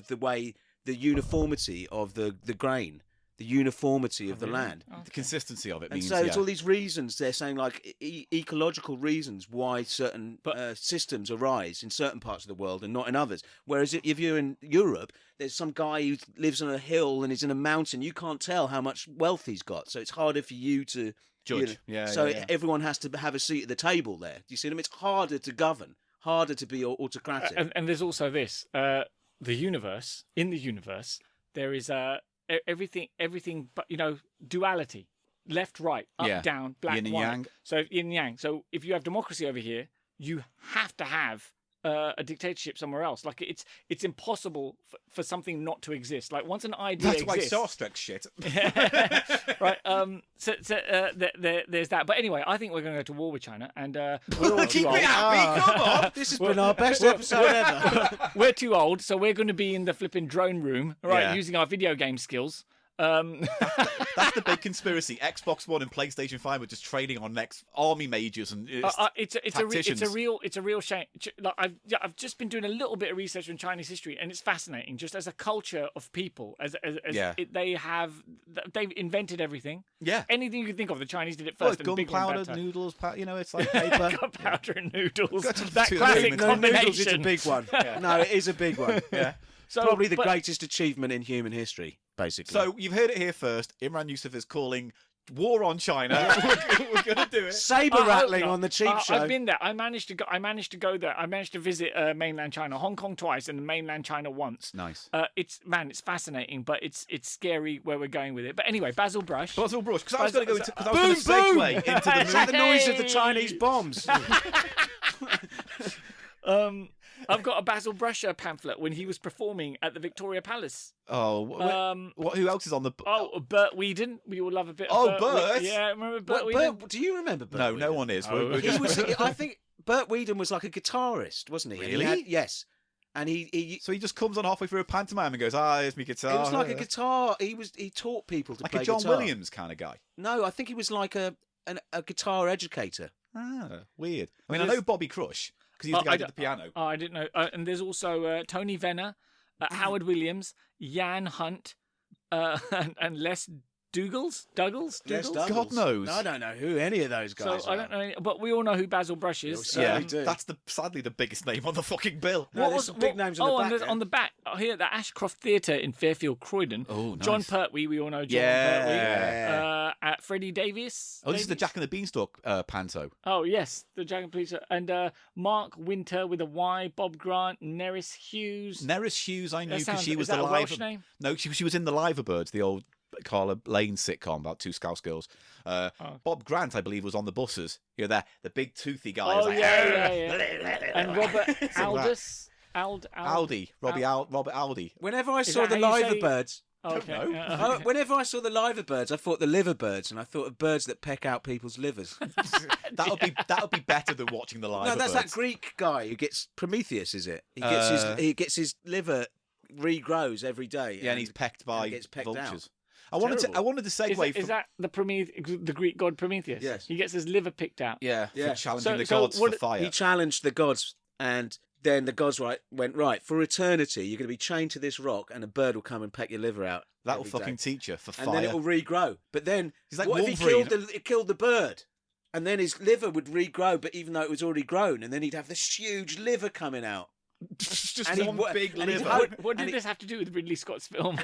the way, the uniformity of the grain, the uniformity of the land. The consistency of it And means, so it's all these reasons they're saying, like ecological reasons why certain systems arise in certain parts of the world and not in others. Whereas if you're in Europe, there's some guy who lives on a hill and is in a mountain. You can't tell how much wealth he's got, so it's harder for you to Judge. Yeah, So yeah. everyone has to have a seat at the table there. Do you see them? It's harder to govern, harder to be autocratic. And there's also this: the universe. In the universe, there is everything, but duality, left, right, up, Yeah. down, black, Yin and white. yang. So yin and yang. So if you have democracy over here, you have to have a dictatorship somewhere else. Like it's impossible for something not to exist. Like once an idea That's why exists, Star Trek's shit. right? There's that. But anyway, I think we're going to go to war with China, and we're all too Keep old. it happy, come on. This has been our best episode ever. We're too old, so we're going to be in the flipping drone room, right? Yeah. Using our video game skills. That's the big conspiracy. Xbox One and PlayStation 5 are just trading on next army majors and it's a real shame. Like I've just been doing a little bit of research on Chinese history, and it's fascinating. Just as a culture of people, they've invented everything. Yeah. Anything you can think of, the Chinese did it Well, first. And bigger and gunpowder, better. noodles, it's like paper. Gunpowder and noodles. Got to That do classic that. No, combination. noodles is a big one. No, it is a big one. Yeah. So, Probably the but- greatest achievement in human history, basically. So you've heard it here first. Imran Yusuf is calling war on China. We're going to do it. saber I hope rattling not. on the cheap show. I've been there. I managed to go there. I managed to visit mainland China, Hong Kong twice, and mainland China once. Nice. It's fascinating, but it's scary where we're going with it. But anyway, Basil Brush. Basil Brush, because I was going to go into, Boom, boom! segue into the Is that the noise of the Hey! Chinese bombs? I've got a Basil Brusher pamphlet when he was performing at the Victoria Palace. Oh, who else is on the? Oh, Bert Whedon. We all love a bit. Oh, of Bert. Yeah, remember Bert What, Whedon? Bert, do you remember Bert No, Whedon? no one is. Oh. We're He just- was. I think Bert Whedon was like a guitarist, wasn't he? And he Really? had- yes. And he So he just comes on halfway through a pantomime and goes, here's my guitar. it was like a guitar. He taught people to Like play a John guitar. Williams kind of guy. No, I think he was like a guitar educator. Weird. I mean, I There's- know Bobby Crush because he's the guy who did the piano. Oh, I didn't know. And there's also Tony Venner, Howard Williams, Jan Hunt, and Les Dougals. Les Douglas. God knows. No, I don't know who any of those guys So are. I don't know, but we all know who Basil Brush is. Yeah, Yeah, we do. that's sadly the biggest name on the fucking bill. No, there's some big names on the back and there. on the back here at the Ashcroft Theatre in Fairfield, Croydon. Oh, nice. John Pertwee, we all know John Yeah. Pertwee. At Freddie Davies. Oh, this is the Davies? Jack and the Beanstalk panto. Oh yes, the Jack and Police. And Mark Winter with a Y. Bob Grant, Neris Hughes. Neris Hughes, I knew That because sounds- she was is that the a live. Welsh name? No, she was in the Liverbirds, the old Carla Lane sitcom about two Scouse girls. Bob Grant, I believe, was on the buses. You know, the big toothy guy. Oh who's like, yeah. And Robert Aldous. Robert Aldi. Whenever I Is saw that the how you say- Liverbirds, Okay. know. yeah, okay. whenever I saw the Liverbirds, I thought the Liverbirds, and I thought of birds that peck out people's livers. That would be better than watching the Liverbirds. No, that's that Greek guy who gets Prometheus. Is it? He gets his liver regrows every day. Yeah, and he's pecked by gets pecked out. vultures. I wanted to segue Is that the Greek god Prometheus? Yes. He gets his liver picked out. yeah, Yeah. for challenging So- the so gods what- for fire. He challenged the gods, and then the gods went right for eternity. You're going to be chained to this rock, and a bird will come and peck your liver out. That'll every fucking day. teach you for And fire. then it will regrow. But then, He's like what if Wolverine. he killed the bird? And then his liver would regrow, but even though it was already grown, and then he'd have this huge liver coming out. Just and one he'd- big and he'd liver. hope- What did And this have to do with Ridley Scott's film?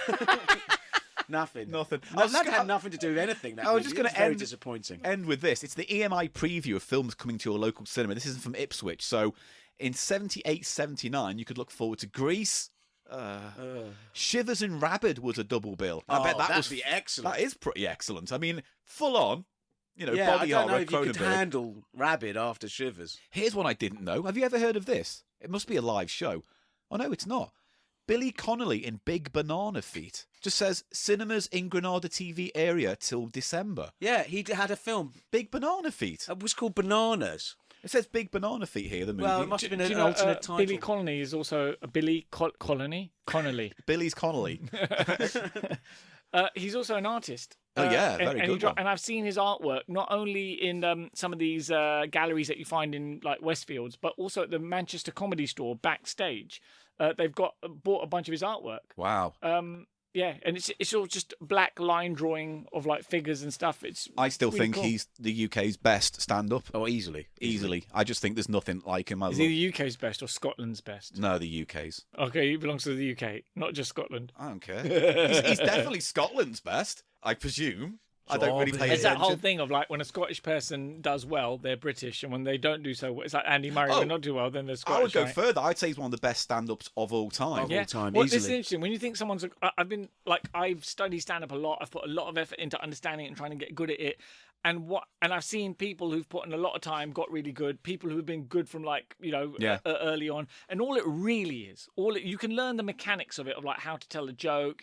Nothing. Nothing. No, that had nothing to do with anything. That I was movie. just It going to very end disappointing. End with this. It's the EMI preview of films coming to your local cinema. This isn't from Ipswich. So in 78, 79, you could look forward to Grease. Shivers and Rabid was a double bill. I bet that that'd was be excellent. That is pretty excellent. I mean, full on. You know, Yeah, I body don't know horror, if you could Cronenberg. handle Rabid after Shivers. Here's one I didn't know. Have you ever heard of this? It must be a live show. Oh no, it's not. Billy Connolly in Big Banana Feet just says cinemas in Granada TV area till December. Yeah, he had a film. Big Banana Feet. It was called Bananas. It says Big Banana Feet here. The movie. Well, it must have been Do an you know, alternate title. Billy Connolly is also a Billy Connolly. Billy's Connolly. He's also an artist. Oh, yeah, and- very and he good one. And I've seen his artwork not only in some of these galleries that you find in like Westfields, but also at the Manchester Comedy Store backstage. They've bought a bunch of his artwork. Wow. Yeah, and it's all just black line drawing of like figures and stuff. It's I still really think cool. he's the UK's best stand-up. Oh, easily. Easily. I just think there's nothing like him. Is he the UK's best or Scotland's best? No, the UK's. Okay, he belongs to the UK, not just Scotland. I don't care. He's definitely Scotland's best, I presume. I don't really pay It's that whole attention. thing of like when a Scottish person does well, they're British, and when they don't do so well, it's like Andy Murray. Oh, When they not do well, then they're Scottish. I would go right? further. I'd say he's one of the best stand-ups of all time. Of all time, Well, this is easily. interesting. When you think someone's, I've been like, I've studied stand-up a lot. I've put a lot of effort into understanding it and trying to get good at it. and I've seen people who've put in a lot of time, got really good. People who've been good from like early on, and all it really is, you can learn the mechanics of it, of like how to tell a joke,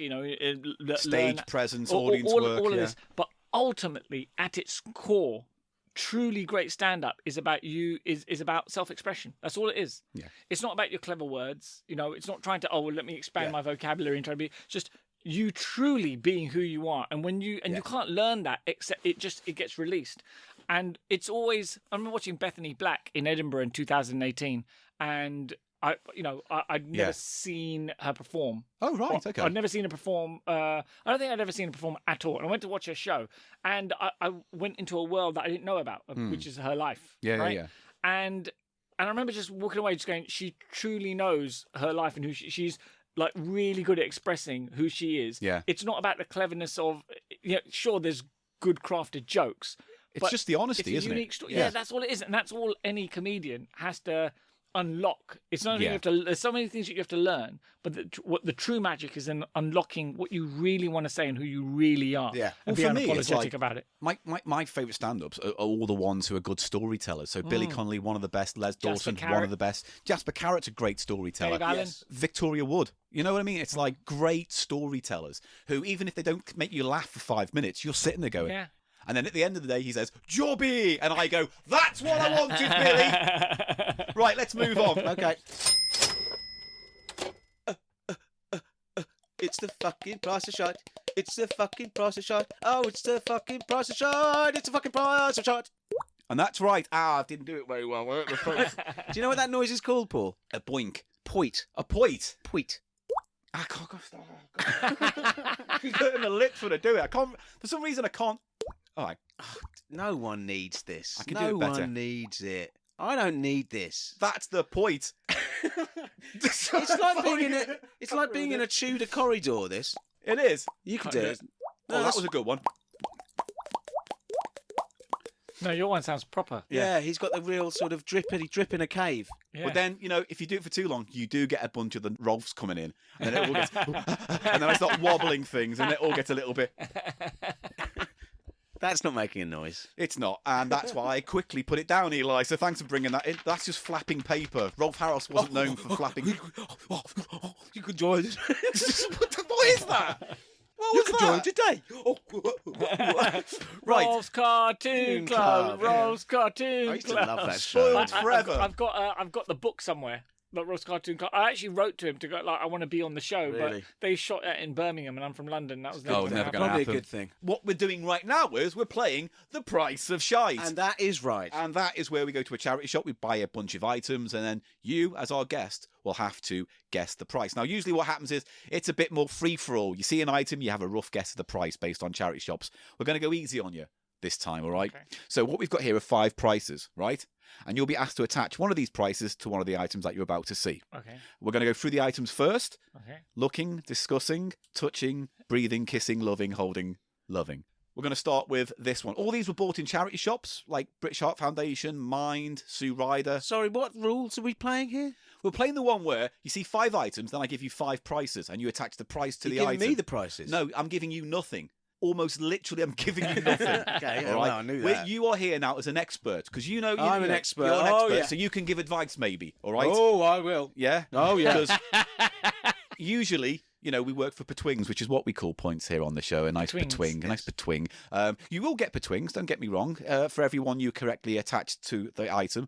Stage presence, audience work, all of this. But ultimately, at its core, truly great stand-up is about is about self-expression. That's all it is. Yeah. It's not about your clever words. It's not trying to let me expand my vocabulary and try to be just you truly being who you are. And when you can't learn that except it gets released. And it's always, I remember watching Bethany Black in Edinburgh in 2018, and I'd never seen her perform. Oh, right, okay. I'd never seen her perform. I don't think I'd ever seen her perform at all. And I went to watch her show, and I went into a world that I didn't know about, which is her life. Yeah. And I remember just walking away, just going, she truly knows her life and who she's like really good at expressing who she is. Yeah. It's not about the cleverness of, sure, there's good crafted jokes. It's just the honesty, it's a isn't unique it? Story. Yeah, that's all it is. And that's all any comedian has to unlock. It's not there's so many things that you have to learn, but what the true magic is in unlocking what you really want to say and who you really are. Yeah. And Well, be for me, it's unapologetic like about it. my favourite stand-ups are all the ones who are good storytellers. So Billy Connolly, one of the best. Les Dawson, one of the best. Jasper Carrot's a great storyteller. Dave Allen. Victoria Wood. You know what I mean? It's like great storytellers who, even if they don't make you laugh for 5 minutes, you're sitting there going, Yeah. And then at the end of the day, he says, "Jobby!" And I go, "That's what I wanted, Billy." Right, let's move on. Okay. It's the fucking price of shite. It's the fucking price of shite. Oh, it's the fucking price of shite. It's the fucking price of shite. And that's right. I didn't do it very well. Do you know what that noise is called, Paul? A boink. Poit. A point. Poit. I can't go. Stop. He's hurting the lips when I do it. I can't. For some reason, I can't. All right. No one needs this. I can no do it better. one needs it. I don't need this. That's the point. It's like being in a. It's like being in a Tudor corridor. This. It is. You can do it. Oh, that was a good one. No, your one sounds proper. Yeah, he's got the real sort of drip in a cave. Yeah. But then, if you do it for too long, you do get a bunch of the Rolfs coming in. And then it all gets... and then I start wobbling things and it all gets a little bit... That's not making a noise. It's not. And that's why I quickly put it down, Eli. So thanks for bringing that in. That's just flapping paper. Rolf Harris wasn't known for flapping... You could join it. What is that? What You was could that? join today. Right. Rolf's Cartoon Club. Club, yeah. Rolf's Cartoon I used to Club. love that show. Spoiled forever. I've got the book somewhere. Like Rolf's Cartoon Club. I actually wrote to him to go, like, I want to be on the show, Really? but they shot it in Birmingham, and I'm from London. That was Oh, never gonna Probably happen. a good thing. What we're doing right now is we're playing The Price of Shite. And that is right. And that is where we go to a charity shop, we buy a bunch of items, and then you, as our guest, will have to guess the price. Now, usually what happens is it's a bit more free-for-all. You see an item, you have a rough guess of the price based on charity shops. We're going to go easy on you this time, all right? Okay. So what we've got here are 5 prices, right? And you'll be asked to attach one of these prices to one of the items that you're about to see. Okay. We're going to go through the items first. Okay. Looking, discussing, touching, breathing, kissing, loving, holding, loving. We're going to start with this one. All these were bought in charity shops like British Heart Foundation, Mind, Sue Ryder. Sorry, what rules are we playing here? We're playing the one where you see 5 items, then I give you 5 prices, and you attach the price to You're the giving item. me the prices? No, I'm giving you nothing. Almost literally, I'm giving you nothing. Okay, all right? well, I knew that. You are here now as an expert because you know I'm you an know, expert. You're an Oh, expert, yeah. so you can give advice, maybe. All right? Oh, I will. Yeah. Oh, yeah. Because usually, we work for petwings, which is what we call points here on the show. A nice Petwings, petwing, a nice petwing. You will get petwings. Don't get me wrong. For everyone you correctly attached to the item,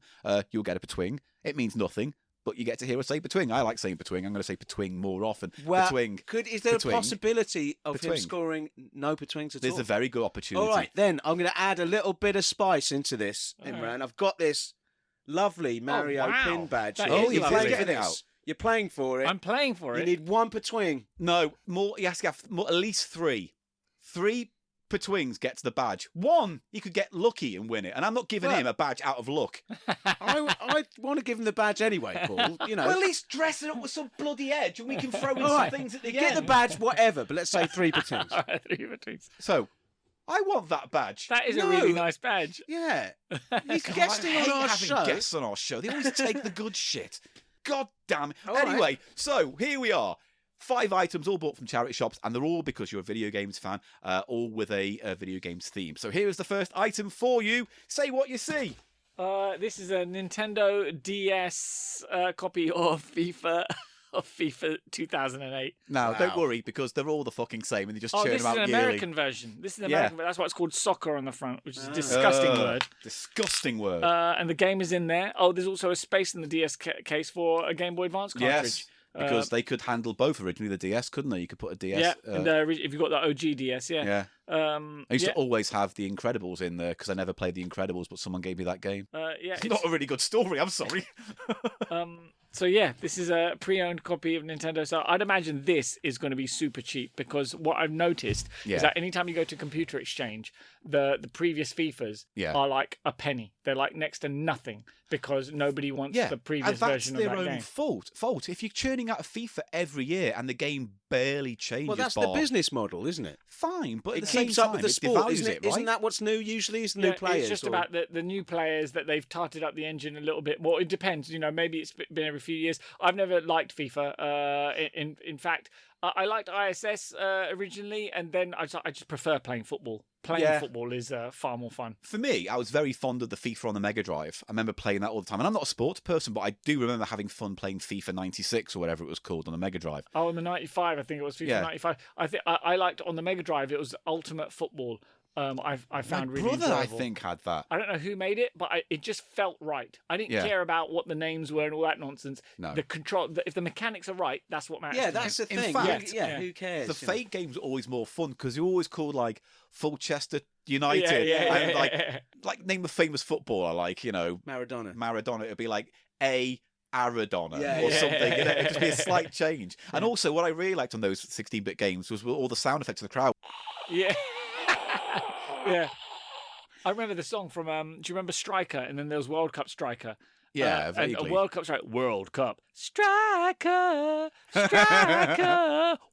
you'll get a petwing. It means nothing. But you get to hear us say betwing. I like saying betwing. I'm going to say betwing more often. Well, betwing. is there betwing. a possibility of him Betwing. scoring no betwings at There's all? a very good opportunity. All right, then I'm going to add a little bit of spice into this, All Imran. right. I've got this lovely Mario wow. pin badge. That here. is You're lovely. playing for Getting it this. out. You're playing for it. I'm playing for You it. need one betwing. No, more. He has to have more, at least 3. 3 petwings gets the badge. 1, he could get lucky and win it. And I'm not giving Well- him a badge out of luck. I want to give him the badge anyway, Paul. You know. Well, at least dress it up with some bloody edge and we can throw in All some right. things at the Get end. the badge, whatever, but let's say 3 betwings. All right, 3 betwings. So, I want that badge. That is No. a really nice badge. Yeah. He's God, guesting I hate on our having show. guests on our show. They always take the good shit. God damn it. All right. Anyway, so here we are. 5 items, all bought from charity shops, and they're all because you're a video games fan, all with a video games theme. So here is the first item for you. Say what you see. This is a Nintendo DS copy of FIFA. Of FIFA 2008. Now, don't worry, because they're all the fucking same, and they just churn this is them out an yearly. American version. This is an American version. That's why it's called soccer on the front, which is a disgusting word. Disgusting word. And the game is in there. Oh, there's also a space in the DS case for a Game Boy Advance cartridge. Yes, because they could handle both originally, the DS, couldn't they? You could put a DS. Yeah, and if you've got the OG DS, Yeah. I used to always have the Incredibles in there because I never played the Incredibles, but someone gave me that game. It's not a really good story, I'm sorry. So yeah, this is a pre-owned copy of Nintendo. So I'd imagine this is going to be super cheap because what I've noticed is that anytime you go to Computer Exchange, the previous FIFAs are like a penny. They're like next to nothing because nobody wants the previous version of that game. That's their own fault. If you're churning out a FIFA every year and the game barely changes, well, that's the business model, isn't it? Fine, but it at the keeps same up time, with the sport, devalues isn't it? it, right? Isn't that what's new usually? Is the new players? It's just about the new players that they've tarted up the engine a little bit more. It depends, maybe it's been every few years. I've never liked FIFA. In fact, I liked ISS originally, and then I just prefer playing football. Playing football is far more fun. For me, I was very fond of the FIFA on the Mega Drive. I remember playing that all the time. And I'm not a sports person, but I do remember having fun playing FIFA 96 or whatever it was called on the Mega Drive. Oh, in the 95, I think it was FIFA 95. I think I liked on the Mega Drive, it was Ultimate Football. I found really enjoyable. My brother, I think, had that. I don't know who made it, but it just felt right. I didn't care about what the names were and all that nonsense. No. The control, if the mechanics are right, that's what matters. Yeah, that's the In thing. fact, who cares? The fake games are always more fun because you're always called like Fulchester United. And like name a famous footballer, like, Maradona. It'd be like Aradona or something. It'd just be a slight change. And also, what I really liked on those 16-bit games was all the sound effects of the crowd. Yeah. Yeah. I remember the song from, do you remember Striker? And then there was World Cup Striker. Yeah, and vaguely. a World Cup Striker. World Cup. Striker.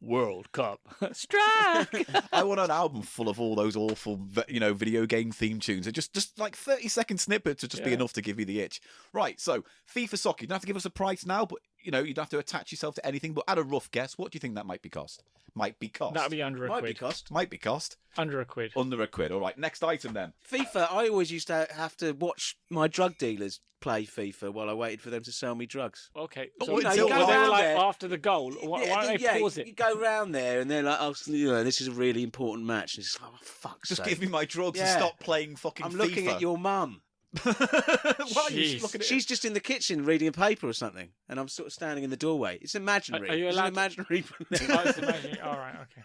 World Cup. Striker. I want an album full of all those awful, video game theme tunes. And just like 30-second snippets would just be enough to give you the itch. Right, so FIFA Soccer. You don't have to give us a price now, but, you don't have to attach yourself to anything. But at a rough guess, what do you think that might be cost? That'd be under a quid. Might be cost. Under a quid. Under a quid. All right, next item then. FIFA, I always used to have to watch my drug dealers play FIFA while I waited for them to sell me drugs. Okay. So So you they go were down like there. after the goal. Why don't they pause it? You go round there and they're like, this is a really important match. And it's like, oh, fuck's Just sake. give me my drugs and Yeah. stop playing fucking I'm FIFA. looking at your mum. Why are you Jeez. looking at She's just in the kitchen reading a paper or something, and I'm sort of standing in the doorway. It's imaginary. Are you It's allowed an to- imaginary thing. I was imagining. All right. Okay.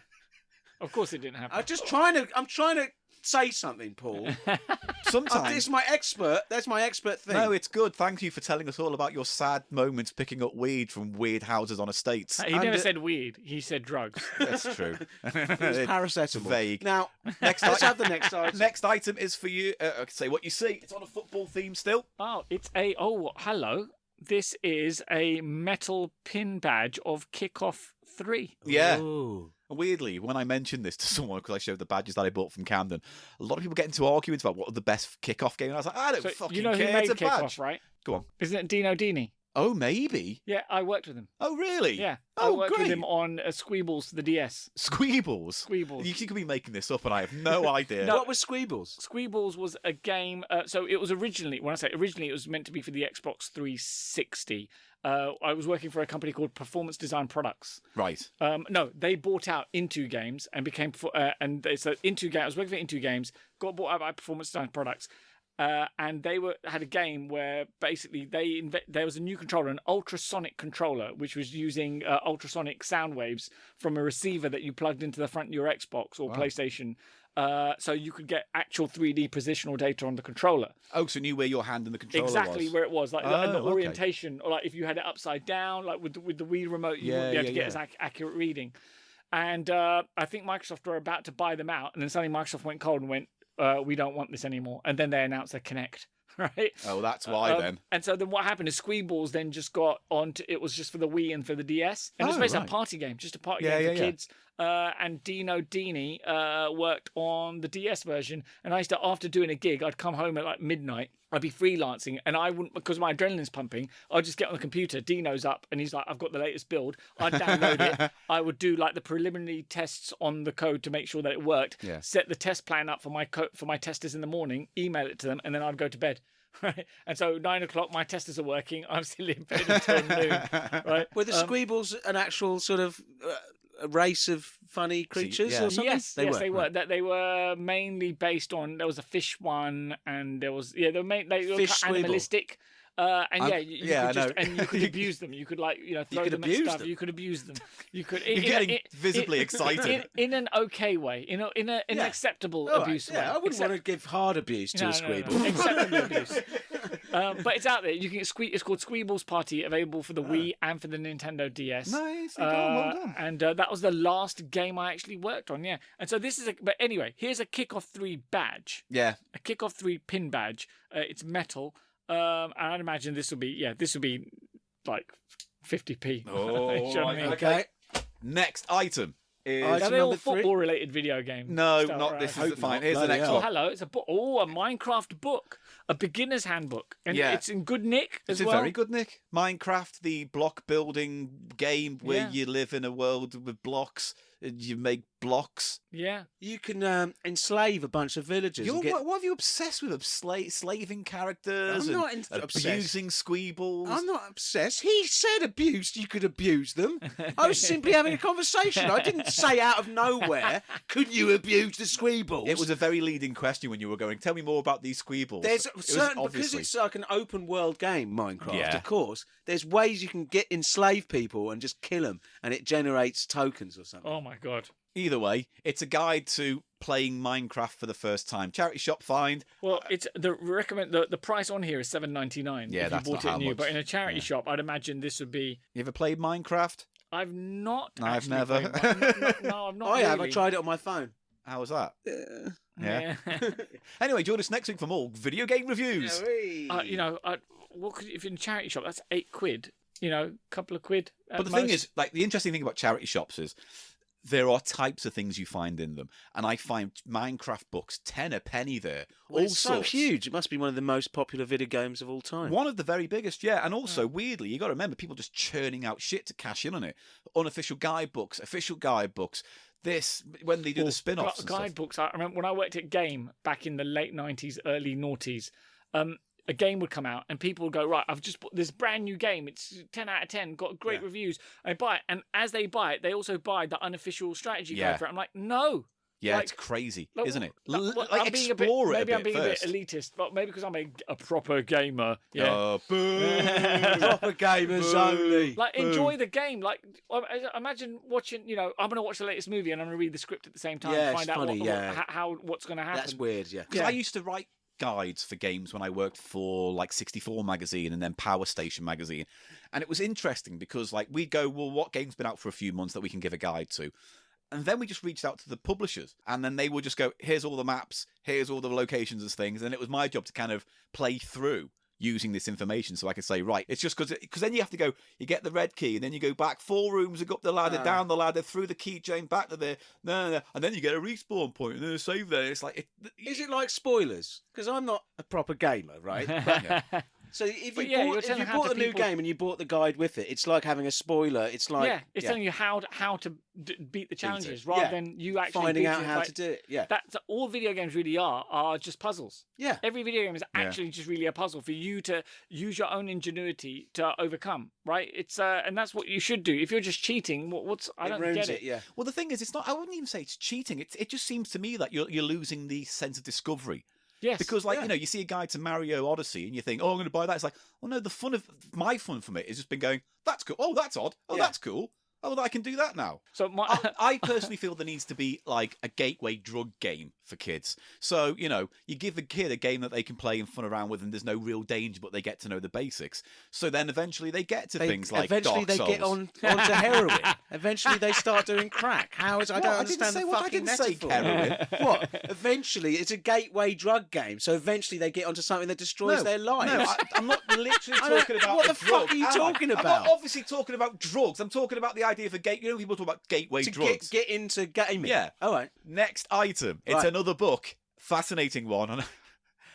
Of course, it didn't happen. I'm trying to say something, Paul. Sometimes. That's my expert thing. No, it's good. Thank you for telling us all about your sad moments picking up weed from weird houses on estates. He never said weed. He said drugs. That's true. It was paracetamol. Vague. Now, Next let's item. have the next item. Next item is for you. Say what you see. It's on a football theme still. Oh, hello. This is a metal pin badge of Kickoff 3. Yeah. Ooh. Weirdly, when I mentioned this to someone, because I showed the badges that I bought from Camden, a lot of people get into arguments about what are the best kickoff game. And I was like, I don't So fucking you know care. who made It's a badge. Kickoff, right? Go on. Isn't it Dino Dini? Oh, maybe. Yeah, I worked with him. Oh, really? Yeah, Oh, I worked great. with him on Squeebles for the DS. Squeebles. Squeebles. You could be making this up, and I have no idea. What was Squeebles? Squeebles was a game. So it was originally, when I say originally, it was meant to be for the Xbox 360. I was working for a company called Performance Design Products. Right. No, they bought out Into Games and became and it's Into Games. I was working for Into Games, got bought out by Performance Design Products, and they had a game where basically there was a new controller, an ultrasonic controller, which was using ultrasonic sound waves from a receiver that you plugged into the front of your Xbox or PlayStation. So you could get actual 3D positional data on the controller. Oh, so knew where your hand in the controller Exactly was. where it was, like and the okay. orientation, or like if you had it upside down, like with the Wii remote, you wouldn't be able to get as accurate reading. And I think Microsoft were about to buy them out, and then suddenly Microsoft went cold and went, "We don't want this anymore." And then they announced a Kinect. Right. Oh, that's why then. And so then what happened is Squeeballs then just got on to, it was just for the Wii and for the DS. And it was basically a party game, just a party game for kids. and Dino Dini worked on the DS version. And I used to, after doing a gig, I'd come home at like midnight. I'd be freelancing, and I wouldn't, because my adrenaline's pumping, I'd just get on the computer. Dino's up, and he's like, I've got the latest build. I'd download it. I would do like the preliminary tests on the code to make sure that it worked. Yeah. Set the test plan up for my testers in the morning, email it to them, and then I'd go to bed. Right, and so 9 o'clock, my testers are working. I'm still in bed until noon. Right, Were the Squeebles an actual sort of a race of funny creatures yeah. or something? Yes, they were. That they were mainly based on. There was a fish one, and there was they were Fish kind of animalistic. And you I could just, know. and you could abuse them. You could throw could them at abuse stuff. them. You could abuse them. You could. You're getting visibly excited. In an okay way. In an acceptable abuse way. I wouldn't want to give hard abuse to a Squeeble. Acceptable abuse. But it's out there. You can get It's called Squeeble's Party, available for the Wii and for the Nintendo DS. Nice. Well done. And that was the last game I actually worked on. Yeah. And so this is but anyway, here's a Kickoff 3 badge. Yeah. A Kickoff 3 pin badge. It's metal. And I'd imagine this will be like 50p. Oh, You know what I mean? Okay. Next item is... Item Are they all number 3? football-related video games? No, Stuff, not right? this. Hope Is fine. not. Here's the Bloody next hell. Oh, one. hello! It's a book. Oh, a Minecraft book, a beginner's handbook, and Yeah. it's in good nick as Is it well. very good, Nick? Minecraft, the block building game where Yeah. you live in a world with blocks and you make blocks. Yeah. You can enslave a bunch of villagers. and get... What have you obsessed with? Slaving characters I'm not and obsessed. abusing squeebles? I'm not obsessed. He said abused. You could abuse them. I was simply having a conversation. I didn't say out of nowhere, could you abuse the Squeebles? It was a very leading question when you were going, tell me more about these squeebles. There's It was certain, because obviously- it's like an open world game, Minecraft, Yeah. of course, there's ways you can enslave people and just kill them, and it generates tokens or something. Oh my god. Either way, it's a guide to playing Minecraft for the first time. Charity shop find. Well, it's the price on here is $7.99. Yeah, if that's you bought not it how new. much. But in a charity shop, I'd imagine this would be. You ever played Minecraft? I've not. No, I've actually never. played no, I've not. I have. I really. tried it on my phone. How was that? Yeah. Anyway, join us next week for more video game reviews. What could if in a charity shop that's £8? A couple of quid. But the thing is, like, the interesting thing about charity shops is there are types of things you find in them, and I find Minecraft books 10 a penny there. Well, all it's so sorts. huge. It must be one of the most popular video games of all time. One of the very biggest, yeah. And also, weirdly, you got to remember, people just churning out shit to cash in on it. Unofficial guidebooks, official guidebooks. This, when they do the spin-offs and stuff. Guidebooks. I remember when I worked at Game back in the late 90s, early noughties. A game would come out and people would go, right, I've just bought this brand new game. It's 10 out of 10, got great reviews. I buy it. And as they buy it, they also buy the unofficial strategy guide for it. I'm like, no. Yeah, Like- it's crazy, Like, isn't it? well, Like, I'm being a bit- explore it maybe a I'm bit being first. a bit elitist, but maybe because I'm a proper gamer. Yeah. Boo. Proper gamers only. Like, enjoy the game. Like, imagine watching, I'm going to watch the latest movie and I'm going to read the script at the same time Yeah, and it's find out funny, what's going to happen. That's weird, yeah. Because I used to write guides for games when I worked for like 64 magazine and then Power Station magazine. And it was interesting because like we'd go, well, what game's been out for a few months that we can give a guide to? And then we just reached out to the publishers and then they would just go, here's all the maps, here's all the locations and things. And it was my job to kind of play through using this information so I could say, right, it's just because then you have to go, you get the red key and then you go back 4 rooms and go up the ladder, down the ladder, through the keychain, back to there, no, and then you get a respawn point and then a save there. It's like, Is it like spoilers? Because I'm not a proper gamer, right? So if But you yeah, you're bought, telling if you how bought to a new people- game and you bought the guide with it, it's like having a spoiler. It's like it's telling you how to beat the challenges rather Yeah. than you actually finding beating out it. how Like, to do it. Yeah, That's all video games really are just puzzles. yeah. Every video game is actually just really a puzzle for you to use your own ingenuity to overcome, right? It's and that's what you should do. If you're just cheating, I don't ruins get it. Yeah. well, the thing is, it's not. I wouldn't even say it's cheating. It just seems to me that you're losing the sense of discovery. Yes, Because, like, you see a guide to Mario Odyssey and you think, oh, I'm going to buy that. It's like, well, no, my fun from it has just been going, that's cool. Oh, that's odd. Oh, that's cool. Oh, I can do that now. So my I personally feel there needs to be, like, a gateway drug game for kids. So, you give a kid a game that they can play and fun around with and there's no real danger, but they get to know the basics. So then eventually they get to things like eventually Dark they get Souls. onto heroin. Eventually they start doing crack. How is I don't understand the I fucking didn't say metaphor. heroin. What? Eventually it's a gateway drug game. So eventually they get onto something that destroys their lives. No, I'm not literally talking about what the a drug. fuck are you talking I'm about? not obviously talking about drugs. I'm talking about the idea idea for people talk about gateway to drugs. get into gaming. Yeah. All right. Next item. It's Right. another book. Fascinating one. And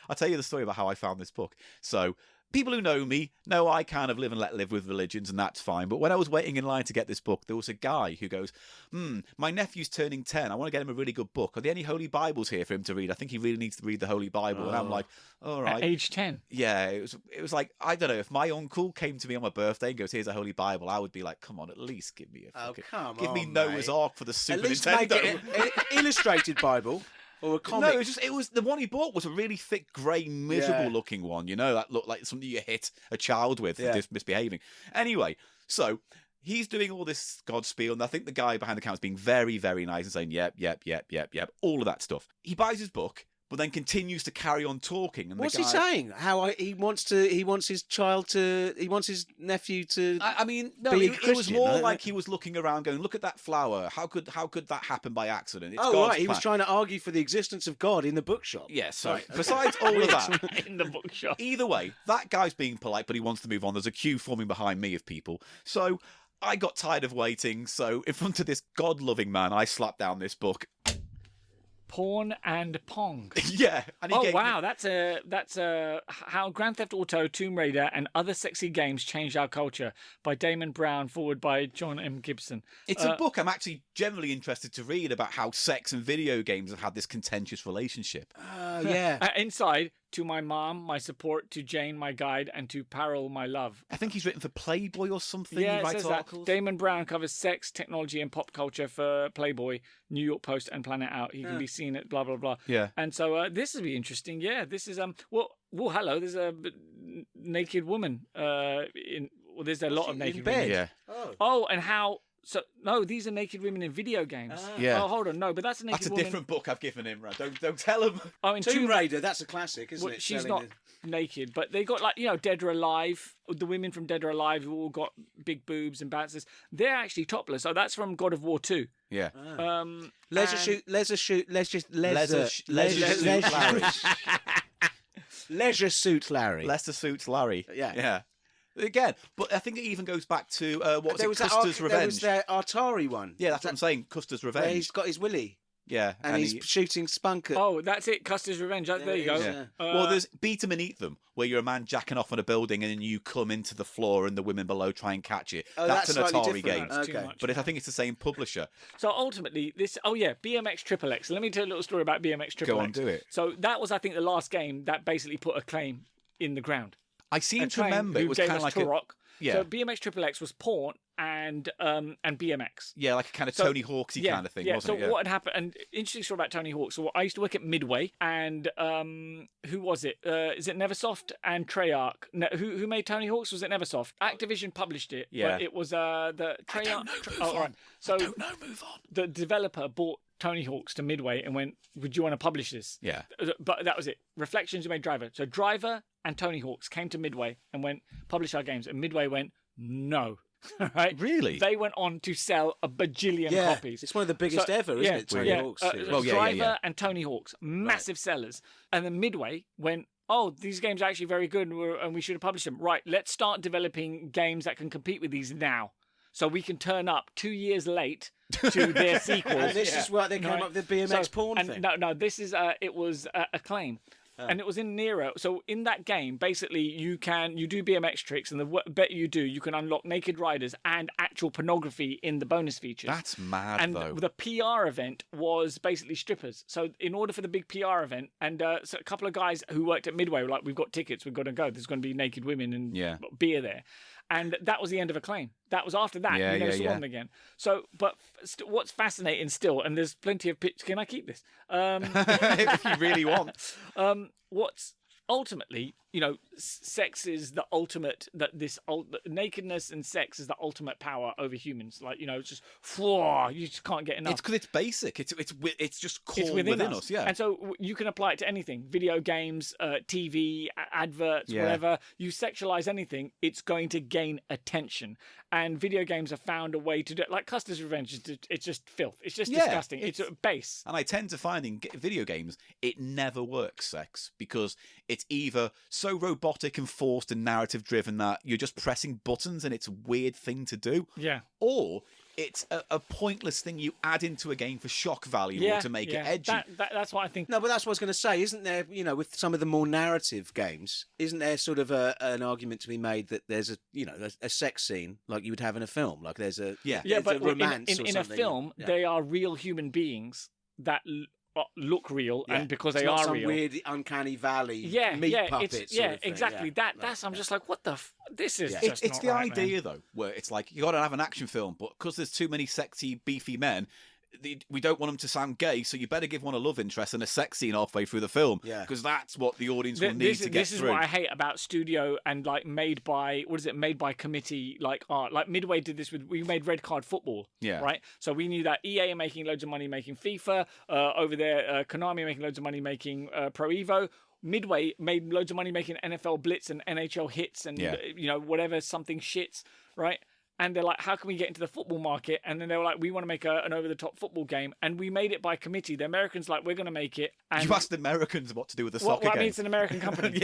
I'll tell you the story about how I found this book. So, people who know me know I kind of live and let live with religions, and that's fine. But when I was waiting in line to get this book, there was a guy who goes, my nephew's turning 10. I want to get him a really good book. Are there any Holy Bibles here for him to read? I think he really needs to read the Holy Bible. And I'm like, all right. At age 10. Yeah, it was like, I don't know, if my uncle came to me on my birthday and goes, here's a Holy Bible, I would be like, come on, at least give me a fucking... come give me on, Noah's mate. Ark for the At Super least Nintendo. make it an illustrated Bible or a comic. No, it was the one he bought was a really thick, grey, miserable looking one, that looked like something you hit a child with for misbehaving. Anyway, so he's doing all this God spiel, and I think the guy behind the counter is being very, very nice and saying, yep, all of that stuff. He buys his book, but then continues to carry on talking. And What's the he guy, saying? He wants his nephew to. I mean, no, be a it was Christian, more right? like he was looking around going, look at that flower. How could that happen by accident? It's Oh, God's right. He was plan. trying to argue for the existence of God in the bookshop. Yeah, so Right, okay. besides all of that, In the bookshop. either way, that guy's being polite, but he wants to move on. There's a queue forming behind me of people. So I got tired of waiting. So in front of this God-loving man, I slapped down this book. Porn and Pong. Yeah. And he Oh gave wow, me... that's how Grand Theft Auto, Tomb Raider, and other sexy games changed our culture by Damon Brown, forward by John M. Gibson. It's a book I'm actually generally interested to read about how sex and video games have had this contentious relationship. Yeah. Inside, to my mom, my support, to Jane, my guide, and to Parol, my love. I think he's written for Playboy or something. Yeah, he it writes says that. articles. Damon Brown covers sex, technology, and pop culture for Playboy, New York Post, and Planet Out. He can be seen at blah blah blah. Yeah. And so this will be interesting. Yeah, this is well, hello. There's a naked woman. There's a lot of naked bed? women. Yeah. Oh, and how? So no, these are naked women in video games. Yeah. Oh, hold on, no, but that's a naked That's a woman. different book I've given him, right? Don't tell him. Oh, in Tomb Raider, that's a classic, isn't well, it? she's Selling not naked, but they got Dead or Alive. The women from Dead or Alive who all got big boobs and bounces. They're actually topless. So that's from God of War 2. Yeah. Leisure suit Larry. Leicester Suits Larry. Yeah. Yeah. Again, but I think it even goes back to There was Custer's There was Revenge. the Atari one. Yeah, that's what I'm saying. Custer's Where Revenge. he's got his willy Yeah. and he's shooting spunk at. Oh, that's it. Custer's Revenge. There you go. it is, Yeah. yeah. Well, there's Beat 'em and Eat Them, where you're a man jacking off on a building and then you come into the floor and the women below try and catch it. Oh, that's an that's slightly Atari different. game. That's too Okay. much. But I think it's the same publisher. So ultimately, this. Oh yeah, BMX Triple X. Let me tell you a little story about BMX Triple Go X. on, do it. So that was, I think, the last game that basically put a claim in the ground. I seem A to claim remember who it was gave kind of us like Turok. Yeah. So BMX Triple X was porn and BMX. like a kind of So- Tony Hawksy kind of thing, wasn't so it? Yeah. what had happened? And interesting story about Tony Hawk. So I used to work at Midway, and who was it? Is it Neversoft and Treyarch? Who made Tony Hawk's? Was it Neversoft? Activision published it. Yeah. But it was the Treyarch. All right. So move on. the developer bought Tony Hawk's to Midway and went, "Would you want to publish this?" Yeah. But that was it. Reflections, who made Driver. So Driver and Tony Hawk's came to Midway and went, "Publish our games." And Midway went, "No." Right? Really? They went on to sell a bajillion Yeah, copies. it's one of the biggest ever, isn't it? Tony Hawk's series. Well, yeah, Driver yeah. and Tony Hawk's, massive sellers. And then Midway went, "Oh, these games are actually very good and we should have published them. Right, let's start developing games that can compete with these now. So we can turn up 2 years late to their sequels." And this is why they came Right. up with the BMX So- porn and thing. No, this is it was a claim. And it was in Nero. So in that game, basically, you do BMX tricks, and the better you do, you can unlock naked riders and actual pornography in the bonus features. That's mad, And though. the PR event was basically strippers. So in order for the big PR event, and so a couple of guys who worked at Midway were like, "We've got tickets, we've got to go. There's going to be naked women and Yeah. beer there." And that was the end of a claim. That was after that. Yeah, you never yeah, saw yeah. them again. So, but what's fascinating still, and there's plenty of pictures. Can I keep this? If you really want. What's ultimately, sex is the ultimate. Nakedness and sex is the ultimate power over humans. Like, it's just, you just can't get enough. It's because it's basic. It's just core It's within us. Yeah. And so you can apply it to anything: video games, TV, adverts, Yeah. whatever. You sexualize anything, it's going to gain attention. And video games have found a way to do it. Like Custer's Revenge, it's just filth. It's just Yeah, disgusting. It's base. And I tend to find in video games, it never works, sex, because it's either so robotic and forced and narrative driven that you're just pressing buttons and it's a weird thing to do, Yeah. or it's a pointless thing you add into a game for shock value or to make it edgy. That's what I think. No, but that's what I was going to say. Isn't there, with some of the more narrative games, isn't there sort of an argument to be made that there's a sex scene like you would have in a film? Like there's a but a romance in a film, Yeah. they are real human beings that look real, and because It's they not are some real, weird uncanny valley meat puppets. exactly. That's I'm just like, what the? This is just It's not the right, idea man. though, where it's like you got to have an action film, but because there's too many sexy, beefy men, we don't want them to sound gay, so you better give one a love interest and a sex scene halfway through the film, because that's what the audience will need to get This is through. what I hate about studio and like made by committee like art. Like Midway did this we made Red Card Football, right? So we knew that EA are making loads of money making FIFA, over there Konami are making loads of money making Pro Evo. Midway made loads of money making NFL Blitz and NHL Hits and whatever something shits, right? And they're like, how can we get into the football market? And then they were like, we want to make an over-the-top football game. And we made it by committee. The Americans like, we're going to make it. And you asked the Americans what to do with the soccer well, I game. mean, it's an American company.